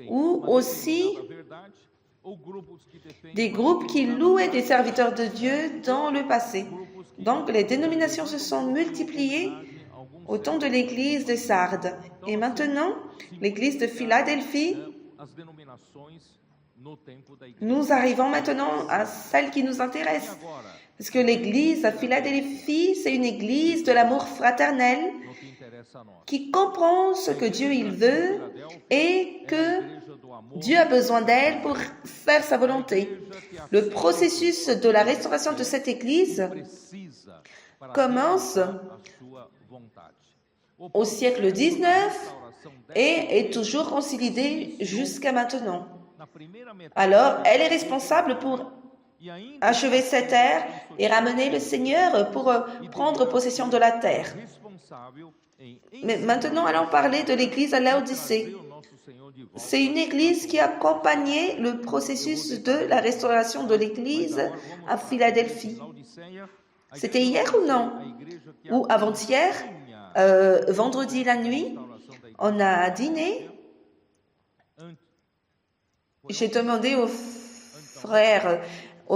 ou aussi des groupes qui louaient des serviteurs de Dieu dans le passé. Donc, les dénominations se sont multipliées au temps de l'église de Sardes. Et maintenant, l'église de Philadelphie, nous arrivons maintenant à celle qui nous intéresse. Parce que l'église à Philadelphie, c'est une église de l'amour fraternel. qui comprend ce que Dieu il veut et que Dieu a besoin d'elle pour faire sa volonté. Le processus de la restauration de cette Église commence au siècle XIX et est toujours consolidée jusqu'à maintenant. Alors, elle est responsable pour achever cette ère et ramener le Seigneur pour prendre possession de la terre. Mais maintenant, allons parler de l'église à Laodicée. C'est une église qui a accompagné le processus de la restauration de l'église à Philadelphie. C'était hier ou non? Ou avant-hier, vendredi la nuit, on a dîné. J'ai demandé aux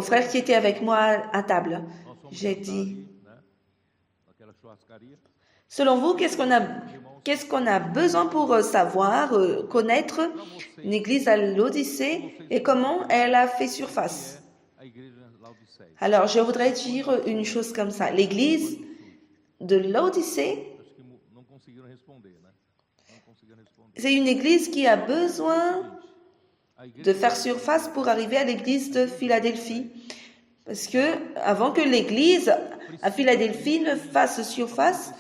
frères qui étaient avec moi à table. J'ai dit, selon vous, qu'est-ce qu'on a besoin pour savoir, connaître une église à l'Odyssée et comment elle a fait surface? Alors, je voudrais dire une chose comme ça. L'église de l'Odyssée, c'est une église qui a besoin de faire surface pour arriver à l'église de Philadelphie. Parce que avant que l'église à Philadelphie ne fasse surface,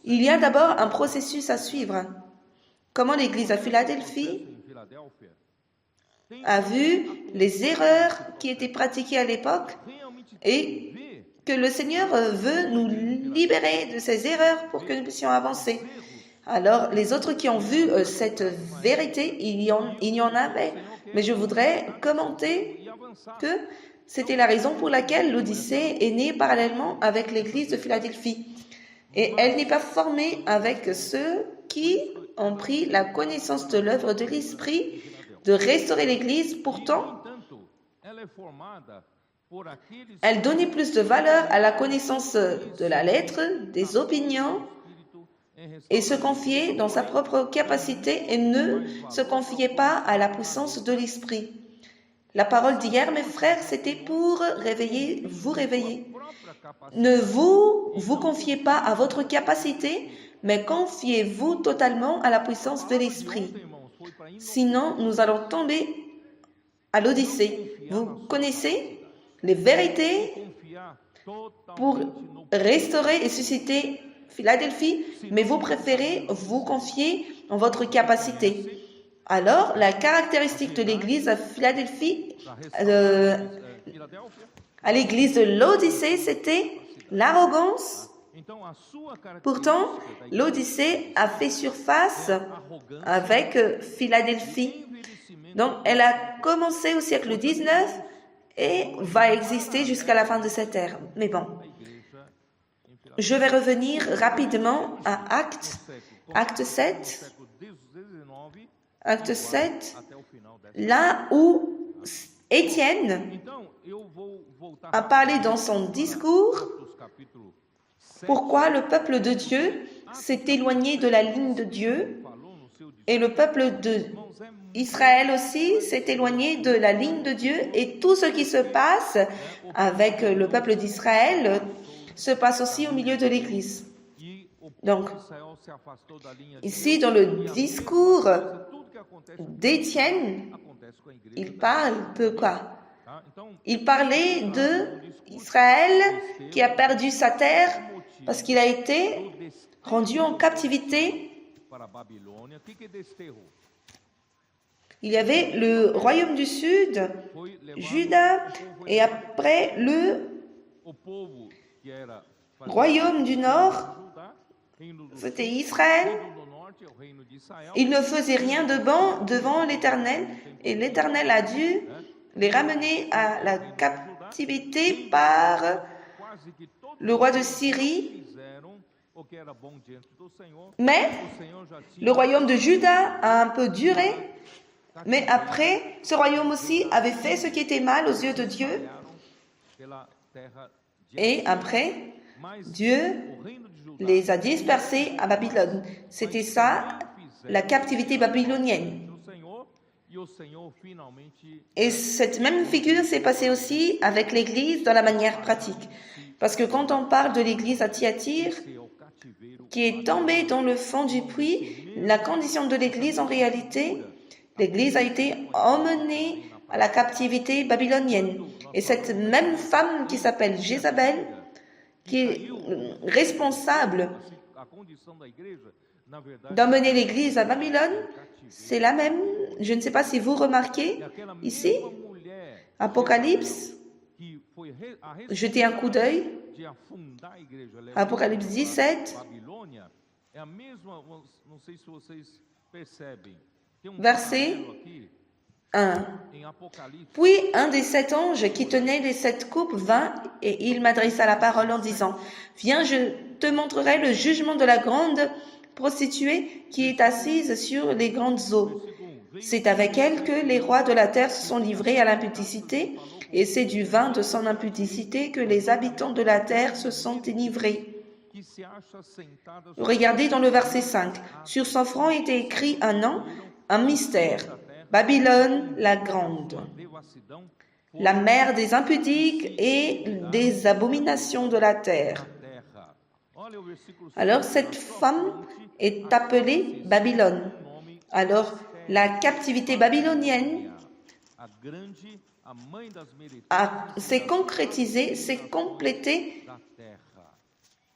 il y a d'abord un processus à suivre. Comment l'église à Philadelphie a vu les erreurs qui étaient pratiquées à l'époque et que le Seigneur veut nous libérer de ces erreurs pour que nous puissions avancer. Alors, les autres qui ont vu cette vérité, il y en avait. Mais je voudrais commenter que c'était la raison pour laquelle l'Odyssée est née parallèlement avec l'église de Philadelphie. Et elle n'est pas formée avec ceux qui ont pris la connaissance de l'œuvre de l'Esprit de restaurer l'église. Pourtant, elle donnait plus de valeur à la connaissance de la lettre, des opinions, et se confiait dans sa propre capacité et ne se confiait pas à la puissance de l'Esprit. La parole d'hier, mes frères, c'était pour vous réveiller. Ne vous confiez pas à votre capacité, mais confiez-vous totalement à la puissance de l'Esprit. Sinon, nous allons tomber à l'Odyssée. Vous connaissez les vérités pour restaurer et susciter Philadelphie, mais vous préférez vous confier en votre capacité. Alors, la caractéristique de l'église à Philadelphie, à l'église de l'Odyssée, c'était l'arrogance. Pourtant, l'Odyssée a fait surface avec Philadelphie. Donc, elle a commencé au siècle XIX et va exister jusqu'à la fin de cette ère. Mais bon, je vais revenir rapidement à Acte 7, là où Étienne a parlé dans son discours pourquoi le peuple de Dieu s'est éloigné de la ligne de Dieu et le peuple d'Israël aussi s'est éloigné de la ligne de Dieu et tout ce qui se passe avec le peuple d'Israël se passe aussi au milieu de l'Église. Donc, ici dans le discours d'Étienne, il parle de quoi? Il parlait d'Israël qui a perdu sa terre parce qu'il a été rendu en captivité. Il y avait le royaume du Sud, Juda, et après le royaume du Nord, c'était Israël. Ils ne faisaient rien de bon devant l'Éternel et l'Éternel a dû les ramener à la captivité par le roi de Syrie. Mais le royaume de Juda a un peu duré, mais après, ce royaume aussi avait fait ce qui était mal aux yeux de Dieu. Et après, Dieu les a dispersés à Babylone. C'était ça, la captivité babylonienne. Et cette même figure s'est passée aussi avec l'Église dans la manière pratique. Parce que quand on parle de l'Église à Thyatire, qui est tombé dans le fond du puits. La condition de l'Église, en réalité, l'Église a été emmenée à la captivité babylonienne. Et cette même femme qui s'appelle Jézabel, qui est responsable d'emmener l'Église à Babylone, c'est la même. Je ne sais pas si vous remarquez ici, Apocalypse, jetez un coup d'œil, Apocalypse 17, verset 1. Puis un des 7 anges qui tenait les 7 coupes vint et il m'adressa la parole en disant, « Viens, je te montrerai le jugement de la grande prostituée qui est assise sur les grandes eaux. C'est avec elle que les rois de la terre se sont livrés à l'impudicité, et c'est du vin de son impudicité que les habitants de la terre se sont délivrés. » Regardez dans le verset 5. Sur son front était écrit un nom, un mystère. Babylone la grande, la mère des impudiques et des abominations de la terre. Alors cette femme est appelée Babylone. Alors la captivité babylonienne s'est concrétisée, s'est complétée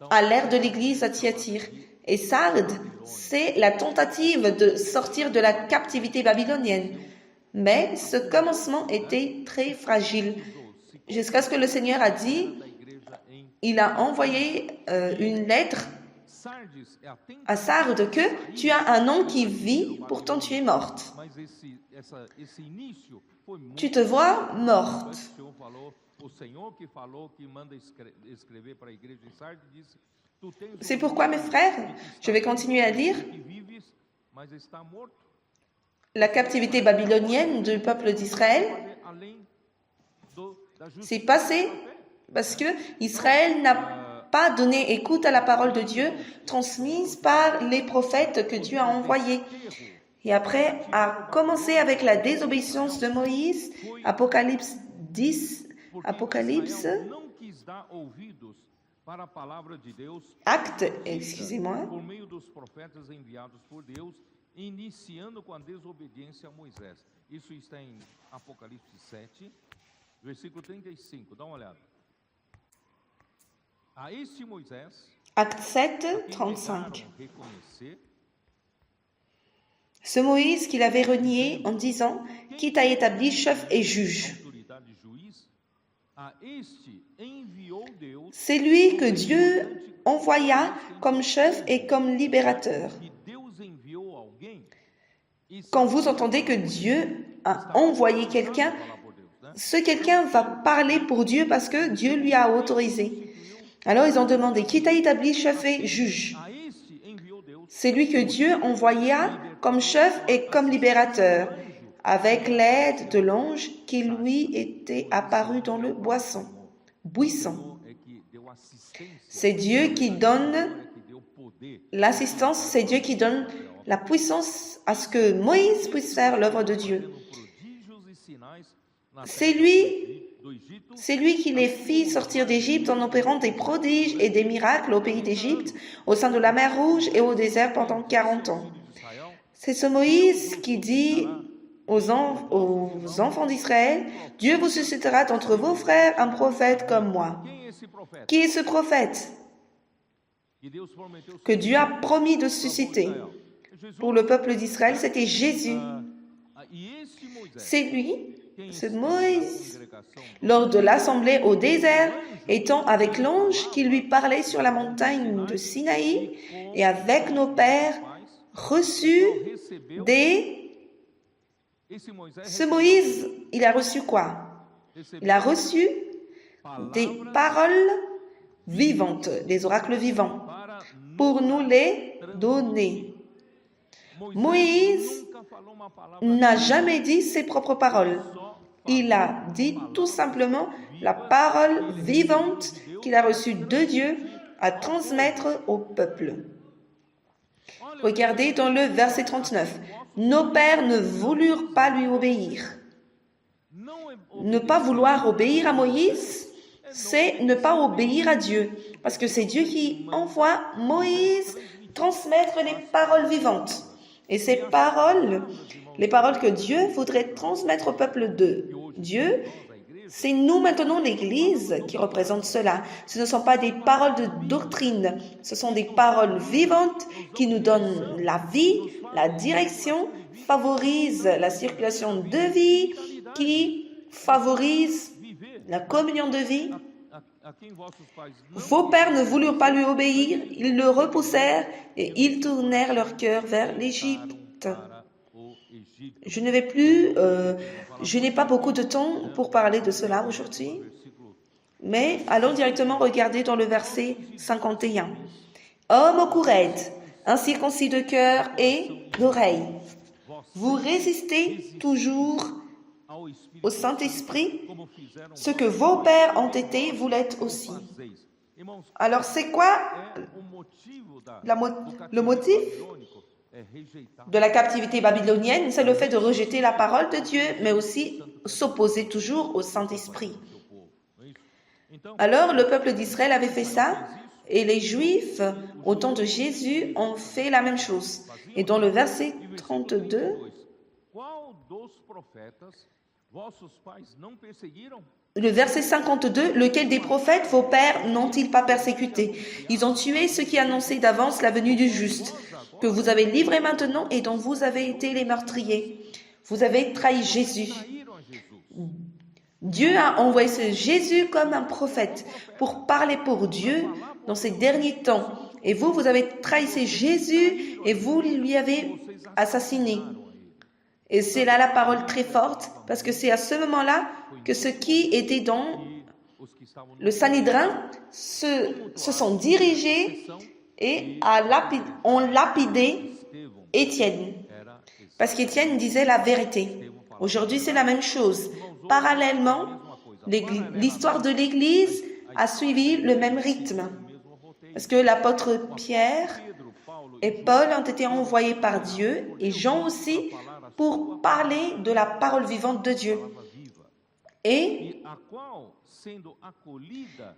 à l'ère de l'Église à Thyatire. Et Sardes, c'est la tentative de sortir de la captivité babylonienne. Mais ce commencement était très fragile. Jusqu'à ce que le Seigneur a dit, il a envoyé une lettre à Sardes que tu as un nom qui vit, pourtant tu es morte. Tu te vois morte. C'est pourquoi, mes frères, je vais continuer à lire, la captivité babylonienne du peuple d'Israël s'est passée parce que Israël n'a pas donné écoute à la parole de Dieu transmise par les prophètes que Dieu a envoyés. Et après a commencé avec la désobéissance de Moïse, Apocalypse 10, Apocalypse, Actes, excusez-moi. Por meio dos profetas enviados por Deus, iniciando com a desobediência a Moisés. Isso está em Apocalipse 7, versículo 35. Dá uma olhada. A este Moisés, Acte 7, 35. Ce Moïse qu'il avait renié en disant, qui t'a établi chef et juge. C'est lui que Dieu envoya comme chef et comme libérateur. Quand vous entendez que Dieu a envoyé quelqu'un, ce quelqu'un va parler pour Dieu parce que Dieu lui a autorisé. Alors ils ont demandé, qui t'a établi chef et juge? C'est lui que Dieu envoya comme chef et comme libérateur, avec l'aide de l'ange qui lui était apparu dans le buisson. C'est Dieu qui donne l'assistance, c'est Dieu qui donne la puissance à ce que Moïse puisse faire l'œuvre de Dieu. C'est lui qui les fit sortir d'Égypte en opérant des prodiges et des miracles au pays d'Égypte, au sein de la mer Rouge et au désert pendant 40 ans. C'est ce Moïse qui dit aux enfants d'Israël, « Dieu vous suscitera d'entre vos frères un prophète comme moi. » Qui est ce prophète que Dieu a promis de susciter? Pour le peuple d'Israël, c'était Jésus. C'est lui, ce Moïse, lors de l'assemblée au désert, étant avec l'ange qui lui parlait sur la montagne de Sinaï, et avec nos pères, reçu Ce Moïse, il a reçu quoi? Il a reçu des paroles vivantes, des oracles vivants, pour nous les donner. Moïse n'a jamais dit ses propres paroles. Il a dit tout simplement la parole vivante qu'il a reçue de Dieu à transmettre au peuple. Regardez dans le verset 39. Nos pères ne voulurent pas lui obéir. Ne pas vouloir obéir à Moïse, c'est ne pas obéir à Dieu. Parce que c'est Dieu qui envoie Moïse transmettre les paroles vivantes. Et ces paroles, les paroles que Dieu voudrait transmettre au peuple de Dieu, c'est nous maintenant l'Église qui représente cela. Ce ne sont pas des paroles de doctrine, ce sont des paroles vivantes qui nous donnent la vie, la direction, favorisent la circulation de vie, qui favorisent la communion de vie. Vos pères ne voulurent pas lui obéir, ils le repoussèrent et ils tournèrent leur cœur vers l'Égypte. Je n'ai pas beaucoup de temps pour parler de cela aujourd'hui, mais allons directement regarder dans le verset 51. Homme au courroie, incirconcis de cœur et d'oreille, vous résistez toujours au Saint-Esprit, ce que vos pères ont été, vous l'êtes aussi. Alors, c'est quoi le motif de la captivité babylonienne? C'est le fait de rejeter la parole de Dieu, mais aussi s'opposer toujours au Saint-Esprit. Alors, le peuple d'Israël avait fait ça, et les Juifs, au temps de Jésus, ont fait la même chose. Et dans le verset 32, le verset 52, lequel des prophètes vos pères n'ont-ils pas persécuté? Ils ont tué ceux qui annonçaient d'avance la venue du juste, que vous avez livré maintenant et dont vous avez été les meurtriers. Vous avez trahi Jésus. Dieu a envoyé ce Jésus comme un prophète pour parler pour Dieu dans ces derniers temps. Et vous avez trahi ce Jésus et vous lui avez assassiné. Et c'est là la parole très forte, parce que c'est à ce moment-là que ceux qui étaient dans le Sanhédrin se sont dirigés et ont lapidé Étienne. Parce qu'Étienne disait la vérité. Aujourd'hui, c'est la même chose. Parallèlement, l'histoire de l'Église a suivi le même rythme. Parce que l'apôtre Pierre et Paul ont été envoyés par Dieu, et Jean aussi, pour parler de la parole vivante de Dieu. Et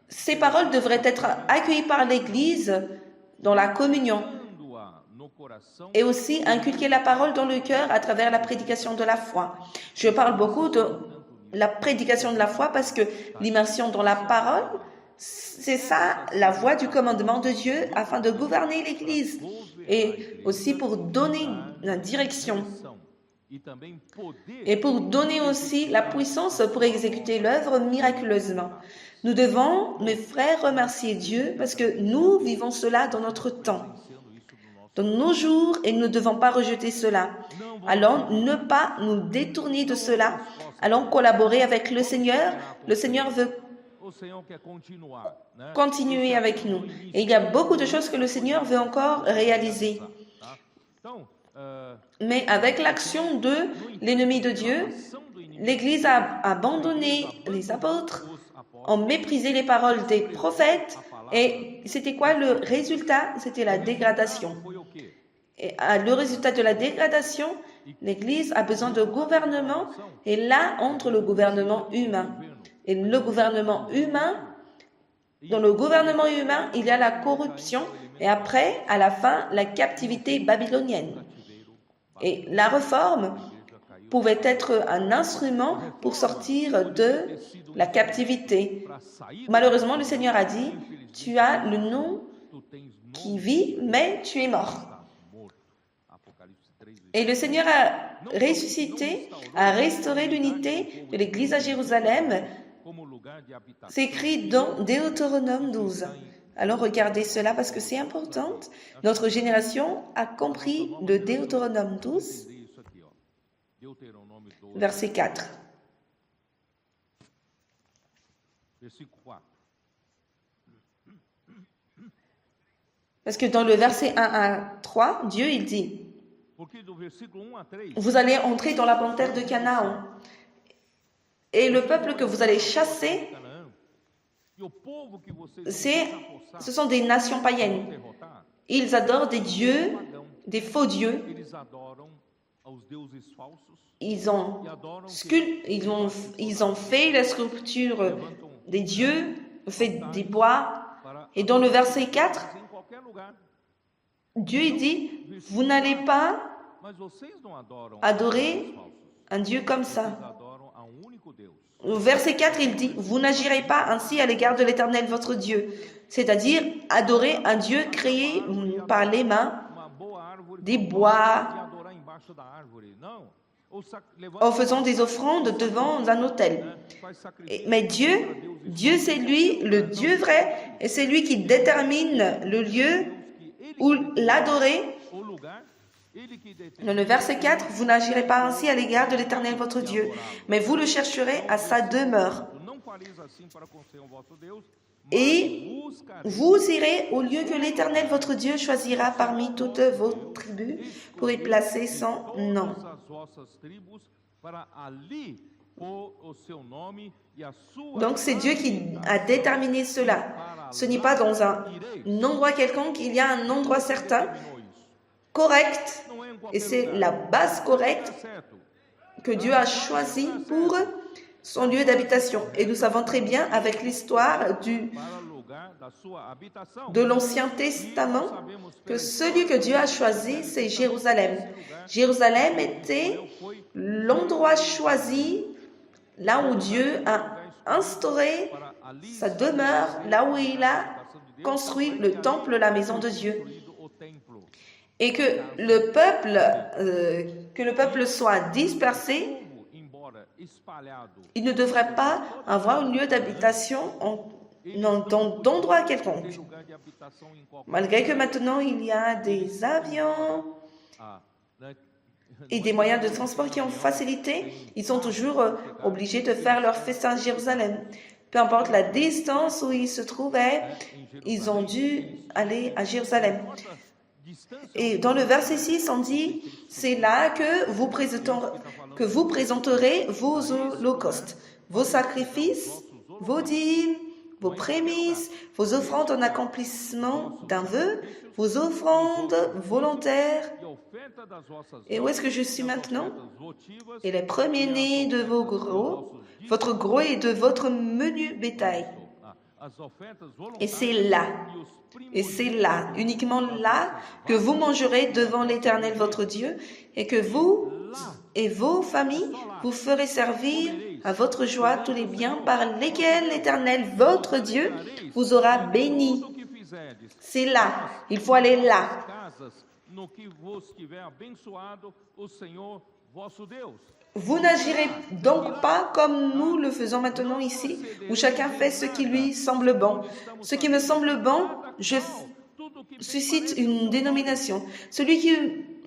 ces paroles devraient être accueillies par l'Église dans la communion et aussi inculquer la parole dans le cœur à travers la prédication de la foi. Je parle beaucoup de la prédication de la foi parce que l'immersion dans la parole, c'est ça la voie du commandement de Dieu afin de gouverner l'Église et aussi pour donner la direction. Et pour donner aussi la puissance pour exécuter l'œuvre miraculeusement. Nous devons, mes frères, remercier Dieu parce que nous vivons cela dans notre temps, dans nos jours, et nous ne devons pas rejeter cela. Allons ne pas nous détourner de cela. Allons collaborer avec le Seigneur. Le Seigneur veut continuer avec nous. Et il y a beaucoup de choses que le Seigneur veut encore réaliser. Mais avec l'action de l'ennemi de Dieu, l'Église a abandonné les apôtres, ont méprisé les paroles des prophètes, et c'était quoi le résultat? C'était la dégradation. Et le résultat de la dégradation, l'Église a besoin de gouvernement, et là entre le gouvernement humain. Et le gouvernement humain, dans le gouvernement humain, il y a la corruption, et après, à la fin, la captivité babylonienne. Et la réforme pouvait être un instrument pour sortir de la captivité. Malheureusement, le Seigneur a dit, tu as le nom qui vit, mais tu es mort. Et le Seigneur a ressuscité, a restauré l'unité de l'Église à Jérusalem. C'est écrit dans Deutéronome 12. Alors regardez cela parce que c'est important. Notre génération a compris le Deutéronome 12, verset 4. Parce que dans le verset 1 à 3, Dieu il dit, vous allez entrer dans la bonne terre de Canaan. Et le peuple que vous allez chasser, ce sont des nations païennes. Ils adorent des dieux, des faux dieux. Ils ont fait la sculpture des dieux, fait des bois Et dans le verset 4, em qualquer lugar. Dieu il dit, vous n'allez pas Mas vocês não adoram adorer deuses falsos. un Dieu comme Vocês ça. adoram a um único Deus. Au verset 4, il dit, vous n'agirez pas ainsi à l'égard de l'Éternel votre Dieu. C'est-à-dire, adorer un Dieu créé par les mains, Uma boa árvore des e bois, adorar embaixo da árvore. Não. en faisant des offrandes devant un autel. Mais Dieu c'est lui, le Dieu vrai, et c'est lui qui détermine le lieu où l'adorer. Dans le verset 4, vous n'agirez pas ainsi à l'égard de l'Éternel votre Dieu, mais vous le chercherez à sa demeure. Et vous irez au lieu que l'Éternel votre Dieu choisira parmi toutes vos tribus pour y placer son nom. Donc c'est Dieu qui a déterminé cela. Ce n'est pas dans un endroit quelconque, il y a un endroit certain, correct, et c'est la base correcte que Dieu a choisie pour son lieu d'habitation. Et nous savons très bien avec l'histoire de l'Ancien Testament que celui que Dieu a choisi, c'est Jérusalem. Jérusalem était l'endroit choisi, là où Dieu a instauré sa demeure, là où il a construit le temple, la maison de Dieu. Et que le peuple soit dispersé, il ne devrait pas avoir un lieu d'habitation d'endroit quelconque. Malgré que maintenant il y a des avions et des moyens de transport qui ont facilité, ils sont toujours obligés de faire leur festin à Jérusalem. Peu importe la distance où ils se trouvaient, ils ont dû aller à Jérusalem. Et dans le verset 6, on dit, c'est là que vous présenterez vos holocaustes, vos sacrifices, vos dîmes, vos prémices, vos offrandes en accomplissement d'un vœu, vos offrandes volontaires. Et où est-ce que je suis maintenant? Et les premiers-nés de votre gros et de votre menu bétail. Et c'est là, uniquement là, que vous mangerez devant l'Éternel votre Dieu, et que vous et vos familles vous ferez servir à votre joie tous les biens par lesquels l'Éternel votre Dieu vous aura béni. C'est là, il faut aller là. Vous n'agirez donc pas comme nous le faisons maintenant ici, où chacun fait ce qui lui semble bon. Ce qui me semble bon, je suscite une dénomination. Celui qui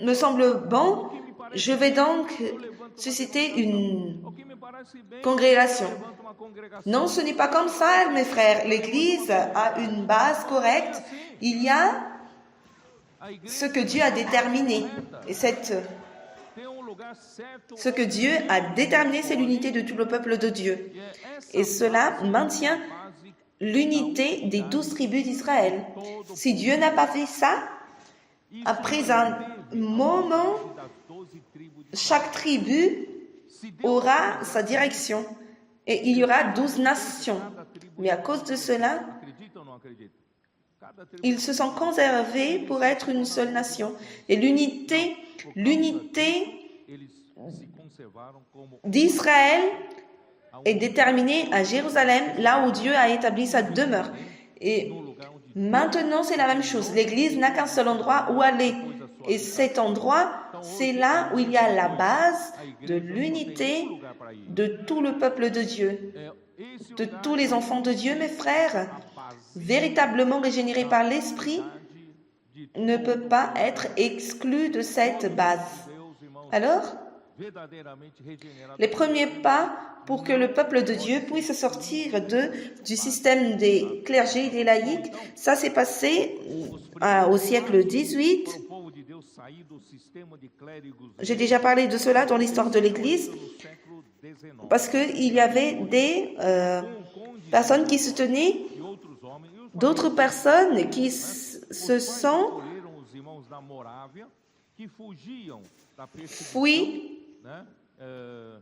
me semble bon, je vais donc susciter une congrégation. Non, ce n'est pas comme ça, mes frères. L'Église a une base correcte. Il y a ce que Dieu a déterminé. Et ce que Dieu a déterminé, c'est l'unité de tout le peuple de Dieu. Et cela maintient l'unité des 12 tribus d'Israël. Si Dieu n'a pas fait ça, après un moment, chaque tribu aura sa direction. Et il y aura 12 nations. Mais à cause de cela, ils se sont conservés pour être une seule nation. Et l'unité d'Israël est déterminée à Jérusalem, là où Dieu a établi sa demeure. Et maintenant, c'est la même chose. L'Église n'a qu'un seul endroit où aller. Et cet endroit, c'est là où il y a la base de l'unité de tout le peuple de Dieu, de tous les enfants de Dieu, mes frères, véritablement régénérés par l'Esprit, ne peut pas être exclu de cette base. Alors, les premiers pas pour que le peuple de Dieu puisse sortir du système des clergés et des laïcs, ça s'est passé au siècle XVIII. J'ai déjà parlé de cela dans l'histoire de l'Église, parce qu'il y avait des personnes qui se tenaient, d'autres personnes qui se sont fuis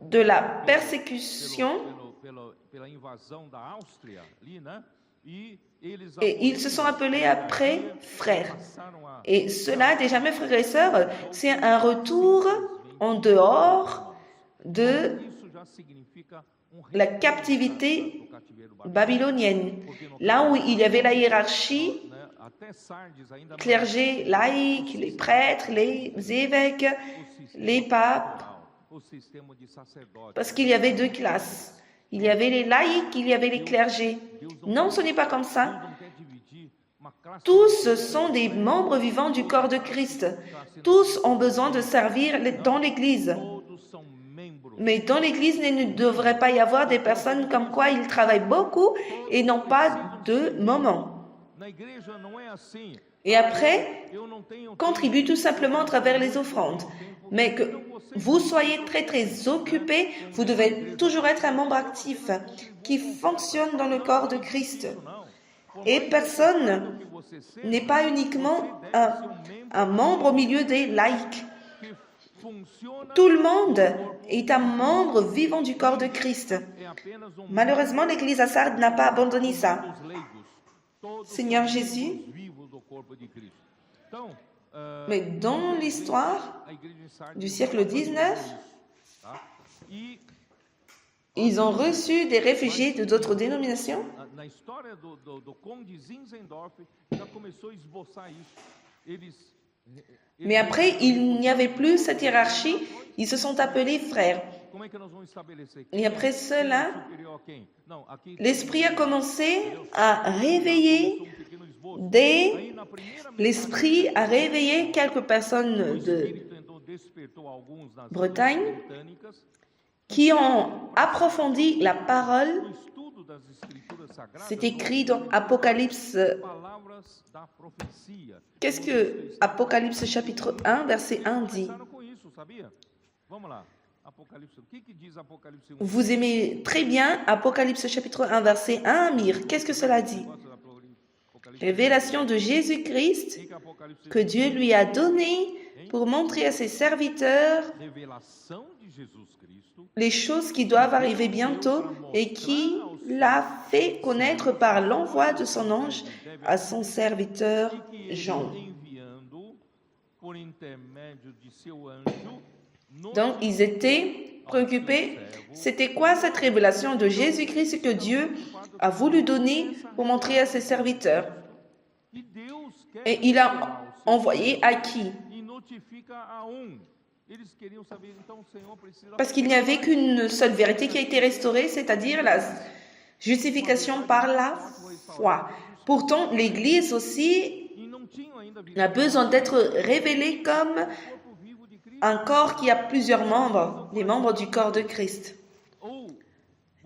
de la persécution Et ils se sont appelés après frères. Et cela, déjà, mes frères et sœurs, c'est un retour en dehors de la captivité babylonienne. Là où il y avait la hiérarchie, clergé, laïque, les prêtres, les évêques, les papes, parce qu'il y avait 2 classes. Il y avait les laïcs, il y avait les clergés. Non, ce n'est pas comme ça. Tous sont des membres vivants du corps de Christ. Tous ont besoin de servir dans l'Église. Mais dans l'Église, il ne devrait pas y avoir des personnes comme quoi ils travaillent beaucoup et n'ont pas de moment. Et après, contribue tout simplement à travers les offrandes. Mais que vous soyez très très occupés, vous devez toujours être un membre actif qui fonctionne dans le corps de Christ. Et personne n'est pas uniquement un membre au milieu des laïcs. Tout le monde est un membre vivant du corps de Christ. Malheureusement, l'Église à Sardes n'a pas abandonné ça. Seigneur Jésus, mais dans l'histoire du siècle XIX, ils ont reçu des réfugiés de d'autres dénominations. Mais après, il n'y avait plus cette hiérarchie, ils se sont appelés frères. Et après cela, l'Esprit a commencé à réveiller l'Esprit a réveillé quelques personnes de Bretagne qui ont approfondi la parole. C'est écrit dans Apocalypse. Qu'est-ce que Apocalypse chapitre 1, verset 1 dit? Vous aimez très bien Apocalypse chapitre 1, verset 1, Amir. Qu'est-ce que cela dit? Révélation de Jésus-Christ que Dieu lui a donnée pour montrer à ses serviteurs les choses qui doivent arriver bientôt et qui l'a fait connaître par l'envoi de son ange à son serviteur Jean. Donc, ils étaient préoccupés. C'était quoi cette révélation de Jésus-Christ que Dieu a voulu donner pour montrer à ses serviteurs? Et il a envoyé à qui? Parce qu'il n'y avait qu'une seule vérité qui a été restaurée, c'est-à-dire la justification par la foi. Pourtant, l'Église aussi a besoin d'être révélée comme un corps qui a plusieurs membres, les membres du corps de Christ.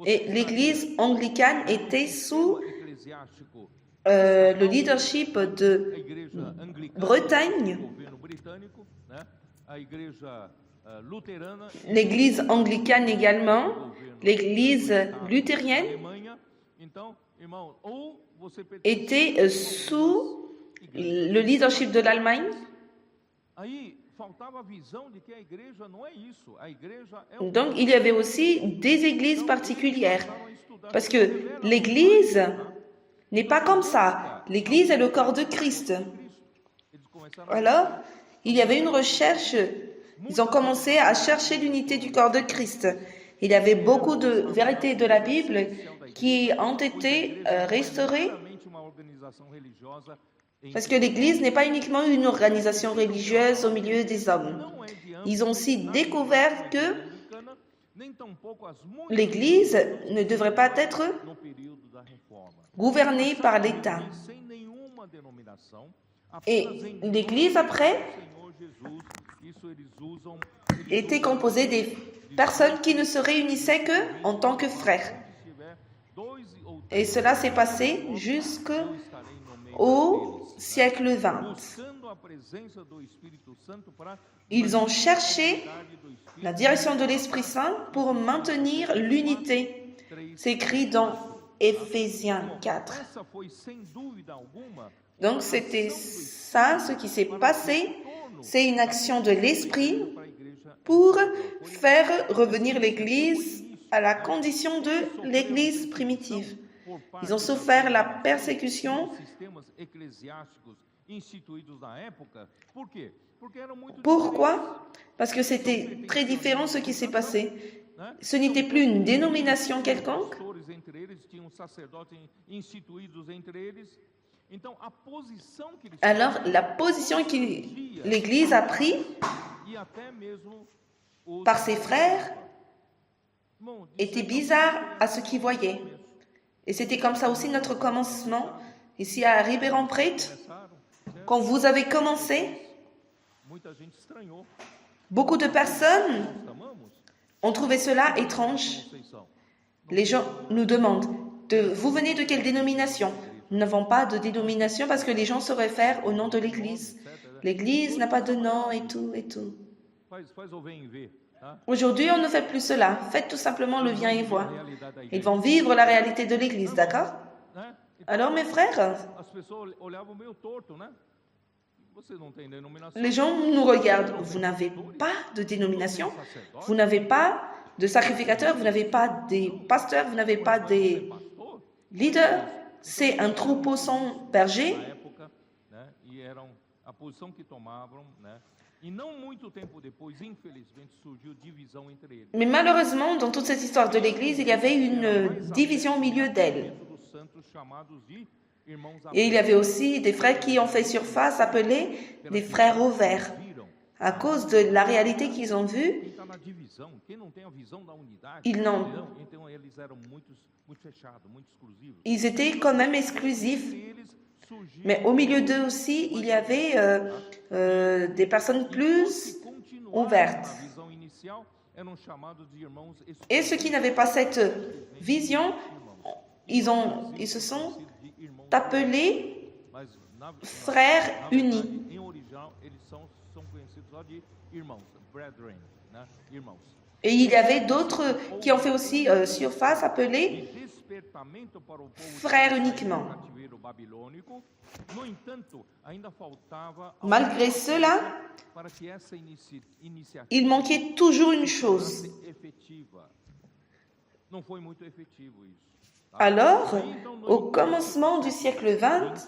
Et l'Église anglicane était sous le leadership de Bretagne. L'Église anglicane également, l'Église luthérienne était sous le leadership de l'Allemagne. Donc, il y avait aussi des églises particulières. Parce que l'Église n'est pas comme ça. L'Église est le corps de Christ. Alors, il y avait une recherche. Ils ont commencé à chercher l'unité du corps de Christ. Il y avait beaucoup de vérités de la Bible qui ont été restaurées. Parce que l'Église n'est pas uniquement une organisation religieuse au milieu des hommes. Ils ont aussi découvert que l'Église ne devrait pas être gouvernée par l'État. Et l'Église, après, était composée des personnes qui ne se réunissaient que en tant que frères. Et cela s'est passé jusqu'au siècle XX. Ils ont cherché la direction de l'Esprit Saint pour maintenir l'unité. C'est écrit dans Éphésiens 4. Donc c'était ça ce qui s'est passé. C'est une action de l'Esprit pour faire revenir l'Église à la condition de l'Église primitive. Ils ont souffert la persécution. Pourquoi? Parce que c'était très différent ce qui s'est passé. Ce n'était plus une dénomination quelconque. Alors, la position que l'Église a prise par ses frères était bizarre à ceux qui voyaient. Et c'était comme ça aussi notre commencement, ici à Ribeirão-Preto. Quand vous avez commencé, beaucoup de personnes ont trouvé cela étrange. Les gens nous demandent, vous venez de quelle dénomination? Nous n'avons pas de dénomination parce que les gens se réfèrent au nom de l'Église. L'Église n'a pas de nom et tout et tout. Aujourd'hui, on ne fait plus cela. Faites tout simplement le viens et vois. Ils vont vivre la réalité de l'Église, d'accord? Alors, mes frères, les gens nous regardent. Vous n'avez pas de dénomination, vous n'avez pas de sacrificateurs, vous n'avez pas des pasteurs, vous n'avez pas des leaders. C'est un troupeau sans berger. Mais malheureusement, dans toute cette histoire de l'Église, il y avait une division au milieu d'elle. Et il y avait aussi des frères qui ont fait surface, appelés des frères au vert, à cause de la réalité qu'ils ont vue. Ils étaient quand même exclusifs. Mais au milieu d'eux aussi, il y avait des personnes plus ouvertes. Et ceux qui n'avaient pas cette vision, ils se sont appelés frères unis. Et il y avait d'autres qui ont fait aussi surface, appelés frères uniquement. Malgré cela, il manquait toujours une chose. Alors, au commencement du siècle XX,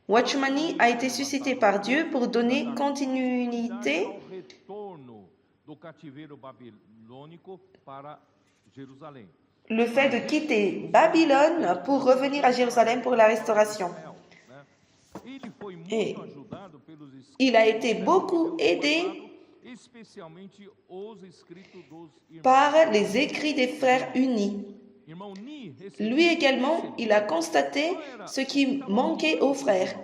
Watchmani a été suscité par Dieu pour donner continuité le fait de quitter Babylone pour revenir à Jérusalem pour la restauration. Et il a été beaucoup aidé par les écrits des frères unis. Lui également, il a constaté ce qui manquait aux frères.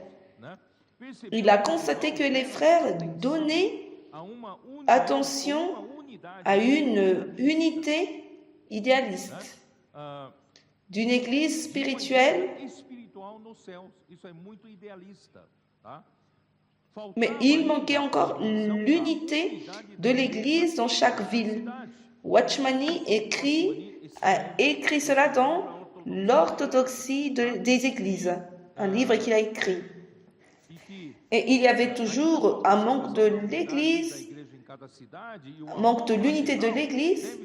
Il a constaté que les frères donnaient attention à une unité idéaliste d'une église spirituelle, mais il manquait encore l'unité de l'église dans chaque ville. Watchmani a écrit cela dans l'orthodoxie des églises, un livre qu'il a écrit. Et il y avait toujours un manque de l'église, un manque de l'unité de l'église.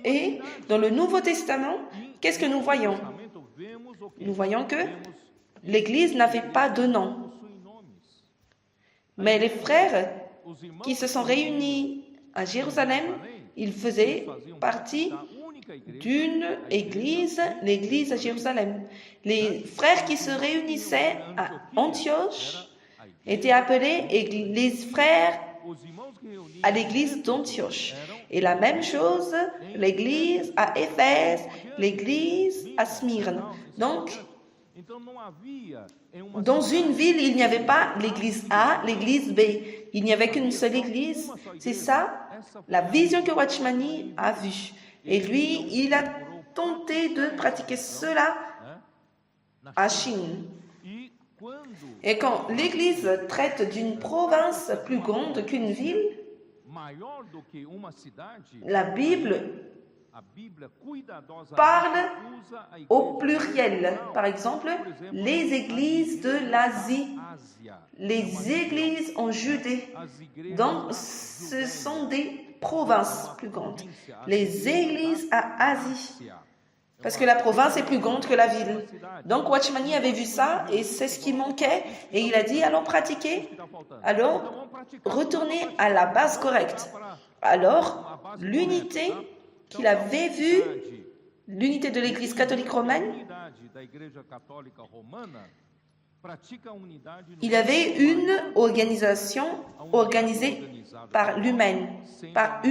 Et dans le Nouveau Testament, qu'est-ce que nous voyons? Nous voyons que l'église n'avait pas de nom. Mais les frères qui se sont réunis à Jérusalem, ils faisaient partie d'une église, l'église à Jérusalem. Les frères qui se réunissaient à Antioche étaient appelés les frères à l'église d'Antioche. Et la même chose, l'église à Éphèse, l'église à Smyrne. Donc, dans une ville, il n'y avait pas l'église A, l'église B. Il n'y avait qu'une seule église. C'est ça, la vision que Watchmani a vue. Et lui, il a tenté de pratiquer cela à Chine. Et quand l'Église traite d'une province plus grande qu'une ville, la Bible parle au pluriel. Par exemple, les églises de l'Asie, les églises en Judée. Donc, ce sont des provinces plus grandes, les églises à Asie. Parce que la province est plus grande que la ville. Donc Watchmani avait vu ça et c'est ce qui manquait. Et il a dit, allons pratiquer, allons retourner à la base correcte. Alors, l'unité qu'il avait vue, l'unité de l'Église catholique romaine, il avait une organisation organisée par l'humain, par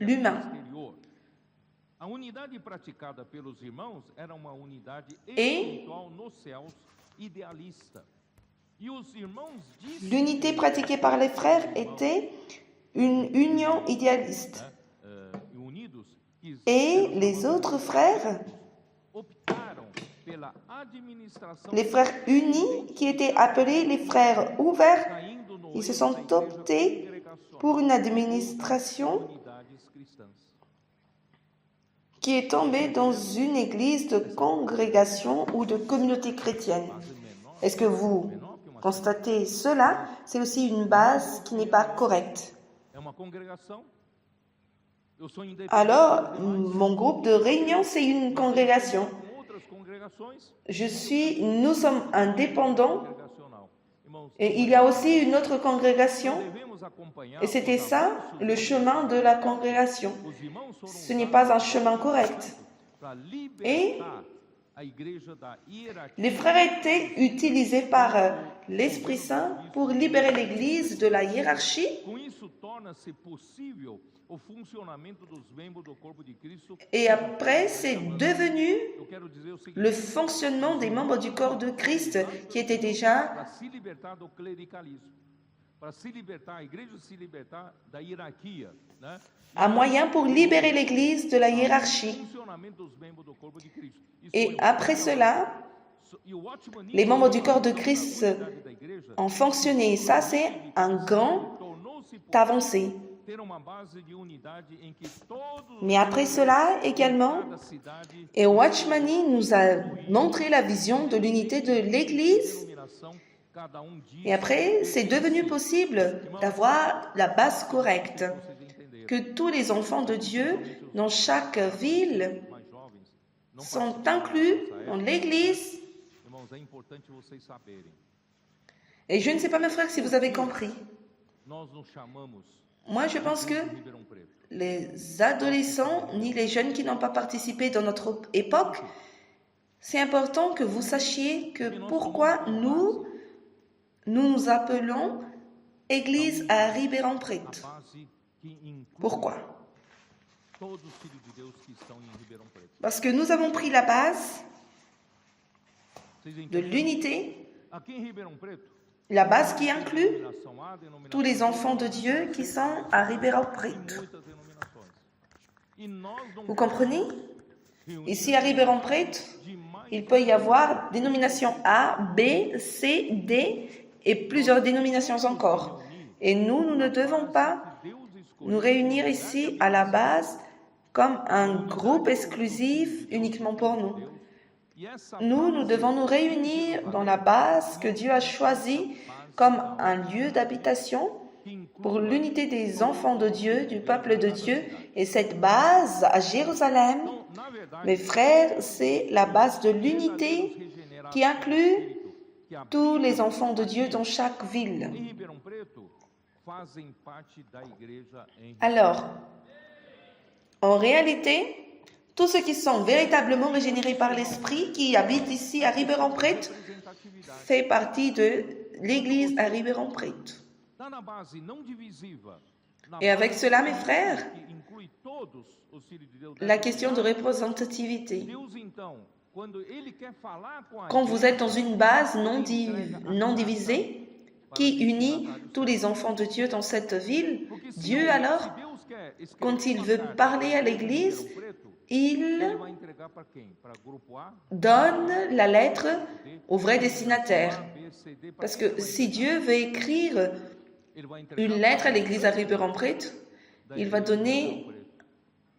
l'humain. Et l'unité pratiquée par les frères était une union idéaliste. Et les autres frères, les frères unis, qui étaient appelés les frères ouverts, ils se sont optés pour une administration qui est tombée dans une église de congrégation ou de communauté chrétienne. Est-ce que vous constatez cela? C'est aussi une base qui n'est pas correcte. Alors, mon groupe de réunion, c'est une congrégation. Nous sommes indépendants et il y a aussi une autre congrégation et c'était ça le chemin de la congrégation. Ce n'est pas un chemin correct. Et les frères étaient utilisés par l'Esprit Saint pour libérer l'Église de la hiérarchie. Et après, c'est devenu le fonctionnement des membres du corps de Christ qui était déjà un moyen pour libérer l'Église de la hiérarchie. Et après cela, les membres du corps de Christ ont fonctionné. Ça, c'est un grand avancée. Mais après cela également, et Watchmani nous a montré la vision de l'unité de l'Église. Et après, c'est devenu possible d'avoir la base correcte, que tous les enfants de Dieu dans chaque ville sont inclus dans l'Église. Et je ne sais pas, mes frères, si vous avez compris. Moi, je pense que les adolescents ni les jeunes qui n'ont pas participé dans notre époque, c'est important que vous sachiez que pourquoi nous nous appelons Église à Ribeirão-Preto. Pourquoi? Parce que nous avons pris la base de l'unité, la base qui inclut tous les enfants de Dieu qui sont à Ribeirão-Preto. Vous comprenez? Ici à Ribeirão-Preto, il peut y avoir dénomination A, B, C, D et plusieurs dénominations encore. Et nous ne devons pas nous réunir ici à la base comme un groupe exclusif uniquement pour nous. Nous devons nous réunir dans la base que Dieu a choisie comme un lieu d'habitation pour l'unité des enfants de Dieu, du peuple de Dieu. Et cette base à Jérusalem, mes frères, c'est la base de l'unité qui inclut tous les enfants de Dieu dans chaque ville. Alors, en réalité, tous ceux qui sont véritablement régénérés par l'Esprit, qui habitent ici à Ribeirão-Preto, fait partie de l'Église à Ribeirão-Preto. Et avec cela, mes frères, la question de représentativité. Quand vous êtes dans une base non divisée, qui unit tous les enfants de Dieu dans cette ville, Dieu alors, quand il veut parler à l'Église, il donne la lettre au vrai destinataire. Parce que si Dieu veut écrire une lettre à l'Église à Ribeirão-Preto, il va donner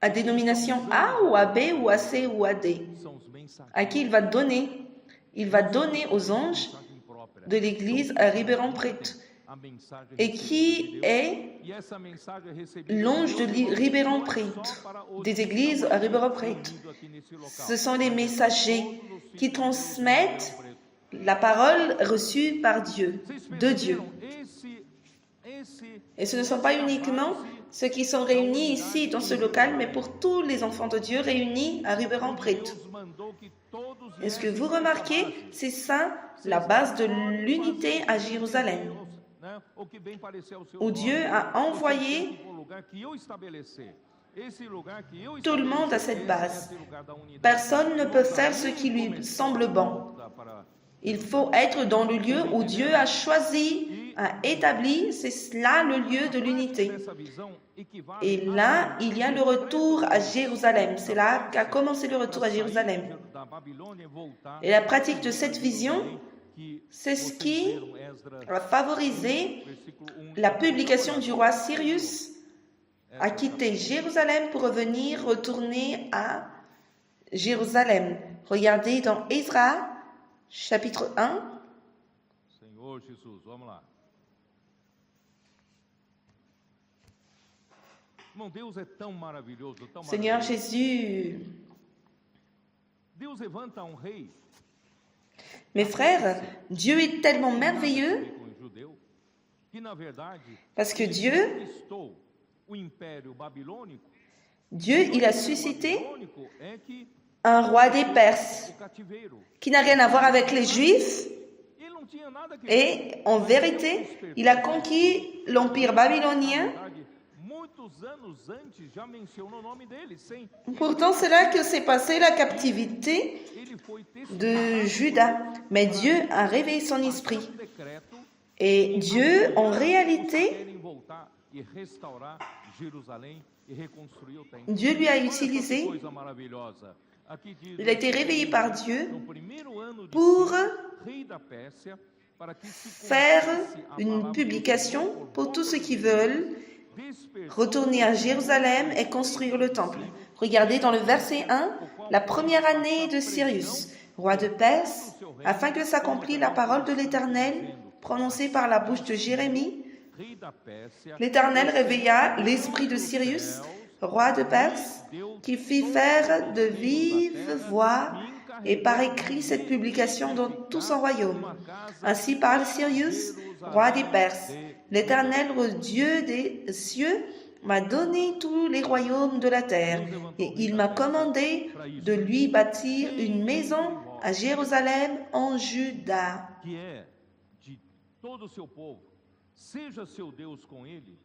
à dénomination A ou à B ou à C ou à D. À qui il va donner? Il va donner aux anges de l'Église à Ribeirão-Preto. et qui est l'ange de Ribeirão Preto, des églises à Ribeirão Preto. Ce sont les messagers qui transmettent la parole reçue par Dieu, de Dieu. Et ce ne sont pas uniquement ceux qui sont réunis ici dans ce local, mais pour tous les enfants de Dieu réunis à Ribeirão Preto. Est-ce que vous remarquez? C'est ça la base de l'unité à Jérusalem, où Dieu a envoyé tout le monde à cette base. Personne ne peut faire ce qui lui semble bon. Il faut être dans le lieu où Dieu a choisi, a établi, c'est cela le lieu de l'unité. Et là, il y a le retour à Jérusalem. C'est là qu'a commencé le retour à Jérusalem. Et la pratique de cette vision, c'est ce qui a favorisé la publication du roi Cyrus à quitter Jérusalem pour retourner à Jérusalem. Regardez dans Ezra, chapitre 1. Senhor Jesus, vamos lá. Irmão, Deus é tão maravilhoso, tão Seigneur maravilhoso. Jésus, Deus levanta um rei. mes frères, Dieu est tellement merveilleux Com o judeu, que na verdade parce que Dieu, conquistou o império babilônico. Dieu, il a suscité Babilônico é que un roi des Perses o cativeiro. qui n'a rien à voir avec les Juifs. Ele não tinha nada que Et en vérité, il a conquis l'empire babylonien. muitos anos antes já mencionou o nome dele, sem Pourtant, c'est là que s'est passée la captivité ele foi de Juda. Mais Dieu a réveillé son esprit. decreto. Et Dieu, en réalité, Querem voltar e restaurar Jerusalém e reconstruir o templo. Dieu lui a Olha essa utilisé, coisa maravilhosa. Aqui diz, il a été réveillé par Dieu no primeiro ano de pour rei da Pérsia, para que se faire cumprisse a une palavra publication de Deus pour tous ceux qui veulent despertou retourner à Jérusalem et construire le temple. Regardez dans le verset 1, la première année de Cyrus, roi de Perse, afin que s'accomplisse la parole de l'Éternel prononcée par la bouche de Jérémie. rei da Pérsia, L'Éternel réveilla l'esprit de Cyrus, roi de Perse, qui fit faire de vive voix et par écrit cette publication dans tout son royaume. Ainsi parle Cyrus, roi des Perses. L'Éternel, le Dieu des cieux, m'a donné tous les royaumes de la terre, et il m'a commandé de lui bâtir une maison à Jérusalem en Juda. que é de todo o seu povo, seja seu Deus com ele.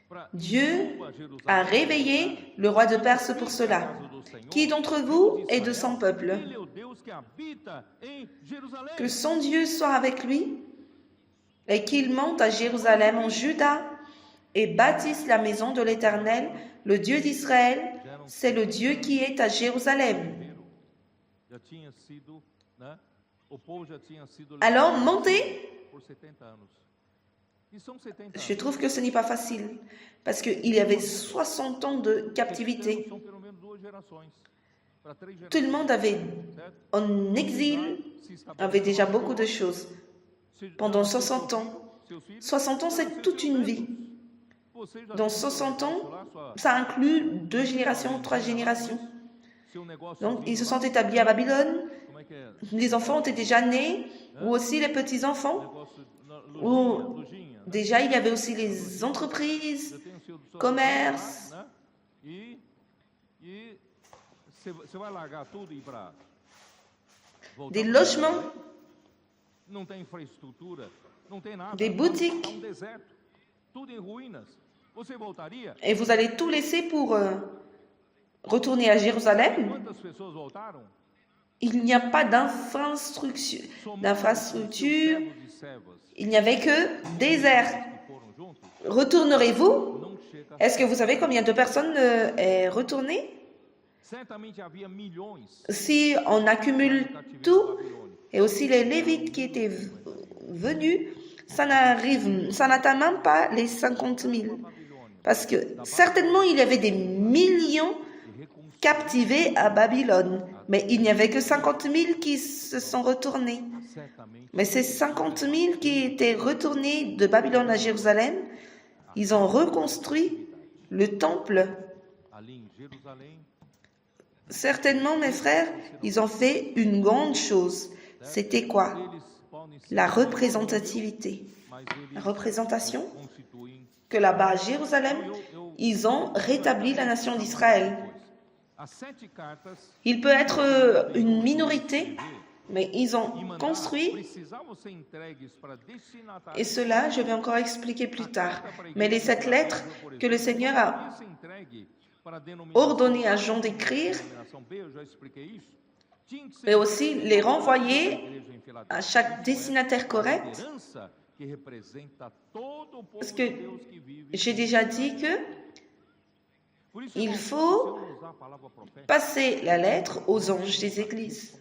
Pra Dieu a réveillé le roi de Perse pour cela. Qui d'entre vous est de son peuple? Ele é o Deus que habita em Jerusalém. Que son Dieu soit avec lui et qu'il monte à Jérusalem en Juda et bâtisse la maison de l'Éternel, le Dieu d'Israël. C'est le Dieu qui est à Jérusalem. Já tinha sido, né? O povo já tinha sido Alors levado montez. por 70 anos. E são 70 Je anos. trouve que ce n'est pas facile parce qu'il y avait 60 ans de captivité. São pelo menos 2 gerações. Para 3 Tout le gerações, monde avait certo? en exil, Se estabeleceu avait déjà beaucoup de choses. Se- Pendant 60 ans. seus filhos, 60 ans, c'est toute une vie. você já Dans tem 60 ans, lá sua- ça inclut 2 générations, 3 générations. seu negócio Donc, ils se sozinho sont établis à Babylone. Como é que é? Les enfants étaient déjà nés, ou aussi les petits-enfants. Negócio na- Ou lojinha, né? déjà, il y avait aussi les entreprises, Eu tenho o seu commerce. né? E você vai largar tudo e ir para Des logements, Não tem infraestrutura, não tem nada. des boutiques. É um deserto, tudo em ruínas. Você voltaria? Et vous allez tout laisser pour retourner à Jérusalem. Quantas pessoas voltaram? Il n'y a pas d'infrastructure. D'infrastructure. Servos e servas Il n'y avait que désert. que foram juntos, Retournerez-vous? não chega. Est-ce que vous savez combien de personnes est retournées? Certamente havia milhões Si on accumule no cativeiro tout, babilônico. et aussi les Lévites qui étaient venus, ça n'atteint même pas les 50 000. Parce que certainement, il y avait des millions E reconstruir captivés à Babylone. Mais il n'y avait que 50 000 qui se sont retournés. Mais ces 50 000 qui étaient retournés de Babylone à Jérusalem, ils ont reconstruit le temple. Certainement, mes frères, ils ont fait une grande chose. C'était quoi? La représentativité. La représentation que là-bas à Jérusalem, ils ont rétabli la nation d'Israël. Il peut être une minorité, mais ils ont construit, et cela, je vais encore expliquer plus tard. Mais les 7 lettres que le Seigneur a ordonné à Jean d'écrire, et aussi les renvoyer à chaque destinataire correct, parce que j'ai déjà dit que il faut passer la lettre aux anges des églises.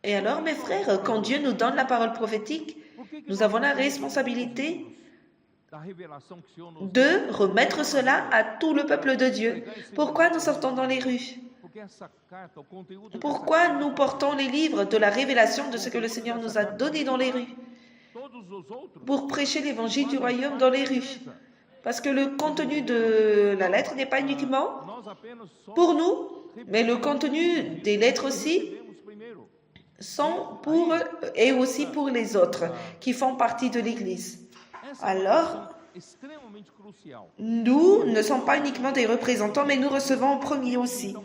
Et alors, mes frères, quand Dieu nous donne la parole prophétique, nous avons la responsabilité de remettre cela à tout le peuple de Dieu. Pourquoi nous sortons dans les rues? Pourquoi nous portons les livres de la révélation de ce que le Seigneur nous a donné dans les rues? Pour prêcher l'évangile du royaume dans les rues. Parce que le contenu de la lettre n'est pas uniquement pour nous, mais le contenu des lettres aussi sont pour et aussi pour les autres qui font partie de l'Église. Alors, nous ne sommes pas uniquement des représentants, mais nous recevons en premier aussi.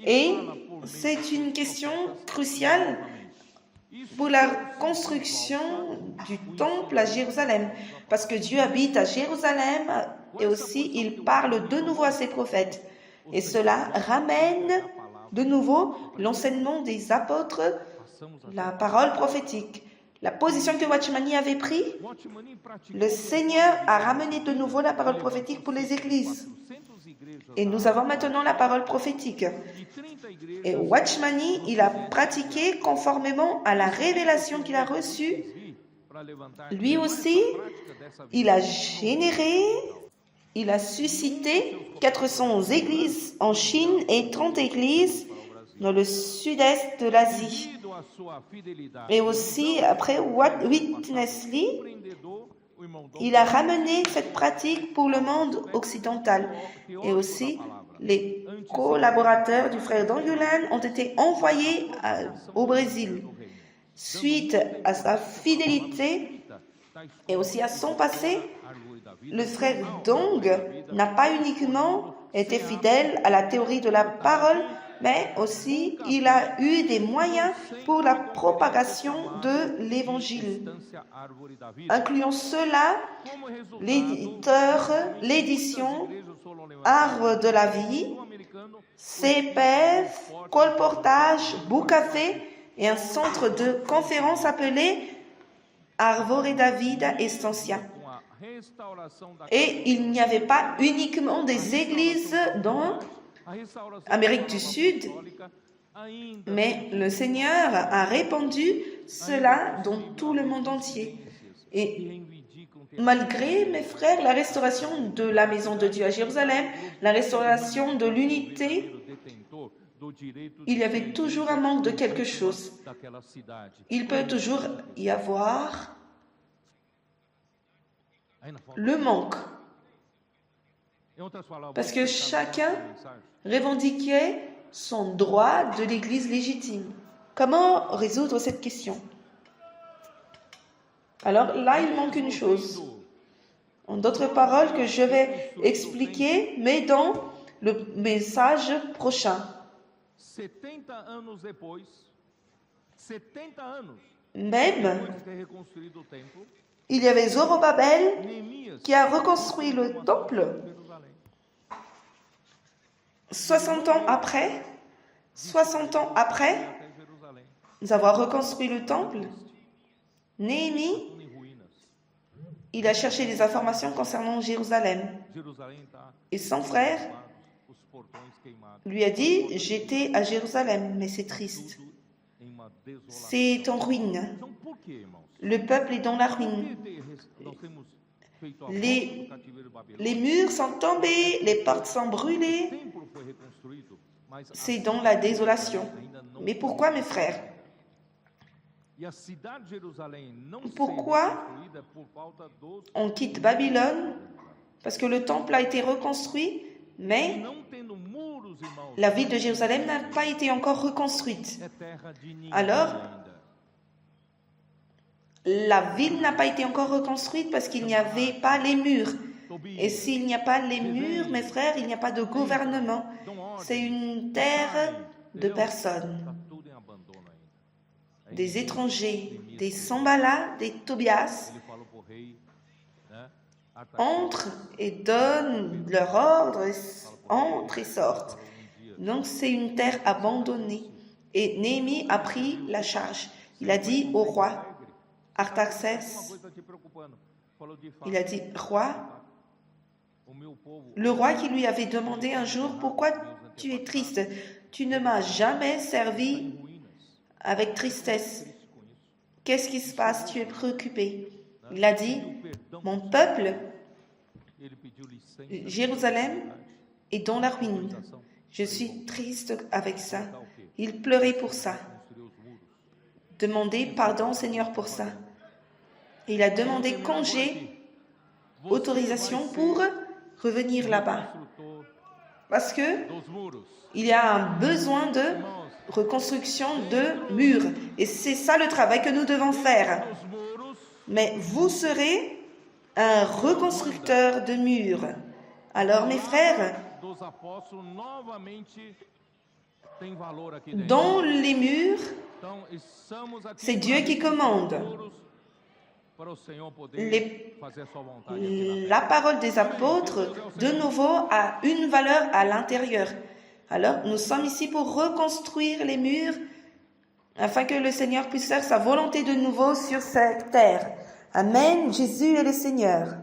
Et c'est une question cruciale pour la construction du temple à Jérusalem, parce que Dieu habite à Jérusalem et aussi il parle de nouveau à ses prophètes. Et cela ramène de nouveau l'enseignement des apôtres, la parole prophétique. La position que Watchmani avait prise, le Seigneur a ramené de nouveau la parole prophétique pour les églises. Et nous avons maintenant la parole prophétique. Et Watchmani, il a pratiqué conformément à la révélation qu'il a reçue. Lui aussi, il a généré, il a suscité 400 églises en Chine et 30 églises dans le sud-est de l'Asie. Et aussi, après Witness Lee, il a ramené cette pratique pour le monde occidental. Et aussi, les collaborateurs du frère Dangulan ont été envoyés au Brésil. Suite à sa fidélité et aussi à son passé, le frère Dong n'a pas uniquement été fidèle à la théorie de la parole, mais aussi il a eu des moyens pour la propagation de l'Évangile, incluant cela l'édition Arbre de la vie, CPF, colportage, Boucafé et un centre de conférence appelé Arvore David Estancia. Et il n'y avait pas uniquement des églises dans Amérique du Sud, mais le Seigneur a répandu cela dans tout le monde entier. Et malgré, mes frères, la restauration de la maison de Dieu à Jérusalem, la restauration de l'unité, il y avait toujours un manque de quelque chose. Il peut toujours y avoir le manque. Parce que chacun revendiquait son droit de l'Église légitime. Comment résoudre cette question? Alors là, il manque une chose. En d'autres paroles que je vais expliquer, mais dans le message prochain. Même, il y avait Zorobabel qui a reconstruit le temple. 60 ans après, nous avons reconstruit le temple. Néhémie, il a cherché des informations concernant Jérusalem. Et son frère lui a dit, j'étais à Jérusalem, mais c'est triste. C'est en ruine. Le peuple est dans la ruine. feito a Les- volta do cativeiro babilônico. Les murs sont tombés, les portes sont O brûlées. templo foi reconstruído, mas a C'est dans la désolation. ainda não Mais foi pourquoi, mes frères? E a cidade de Jerusalém não Pourquoi ser reconstruída por falta dos On quitte Babylone parce que le temple a été reconstruit, mais não tendo muros, irmãos. la ville de Jérusalem n'a pas été encore reconstruite. É terra de ninguém Alors, ainda. La ville n'a pas été encore reconstruite parce qu'il n'y avait pas les murs. Et Tobias, s'il n'y a pas les murs, mes frères, il n'y a pas de gouvernement. dão ordem, C'est une terre de entendeu? personnes, Tá tudo em abandono ainda. des étrangers, des Sanballat, des Tobias Ele falou pro rei, né? Artaxerxes, entrent et donnent leur ordre, entrent et sortent. falou um dia, Donc c'est une terre abandonnée. Et Néhémie a pris la charge. Il a dit au roi uma Artaxerxes, coisa tá te preocupando. Falou de fato, il a dit, roi, o meu povo le roi qui lui avait demandé un jour, pourquoi tu es triste? Tu ne m'as jamais servi em ruínas. avec tristesse. Triste com isso. Qu'est-ce qui se passe? Tu es préoccupé. Il a dit, Pediu perdão, mon peuple, ele pediu licença, Jérusalem, est dans la ruine. autorização, Je suis triste avec ça. tá o quê? Il pleurait pour ça. Construiu os muros. Demandez pardon, Seigneur, pour ça. Et il a demandé congé, autorisation pour revenir là-bas. Construtor Parce que dos muros. il y a un besoin de Irmãos, reconstruction de murs. Et c'est ça le travail que nous devons faire. os muros Mais vous serez un reconstructeur de murs. Alors, mes frères, dos apóstolos novamente tem valor aqui dentro. dans les murs, Então, estamos aqui c'est para Dieu qui commande. muros para o Senhor poder Les- fazer a sua vontade aqui na La terra. parole des apôtres, de nouveau, a une valeur à l'intérieur. Alors, nous sommes ici pour reconstruire les murs afin que le Seigneur puisse faire sa volonté de nouveau sur cette terre. Amen. Jésus est le Seigneur.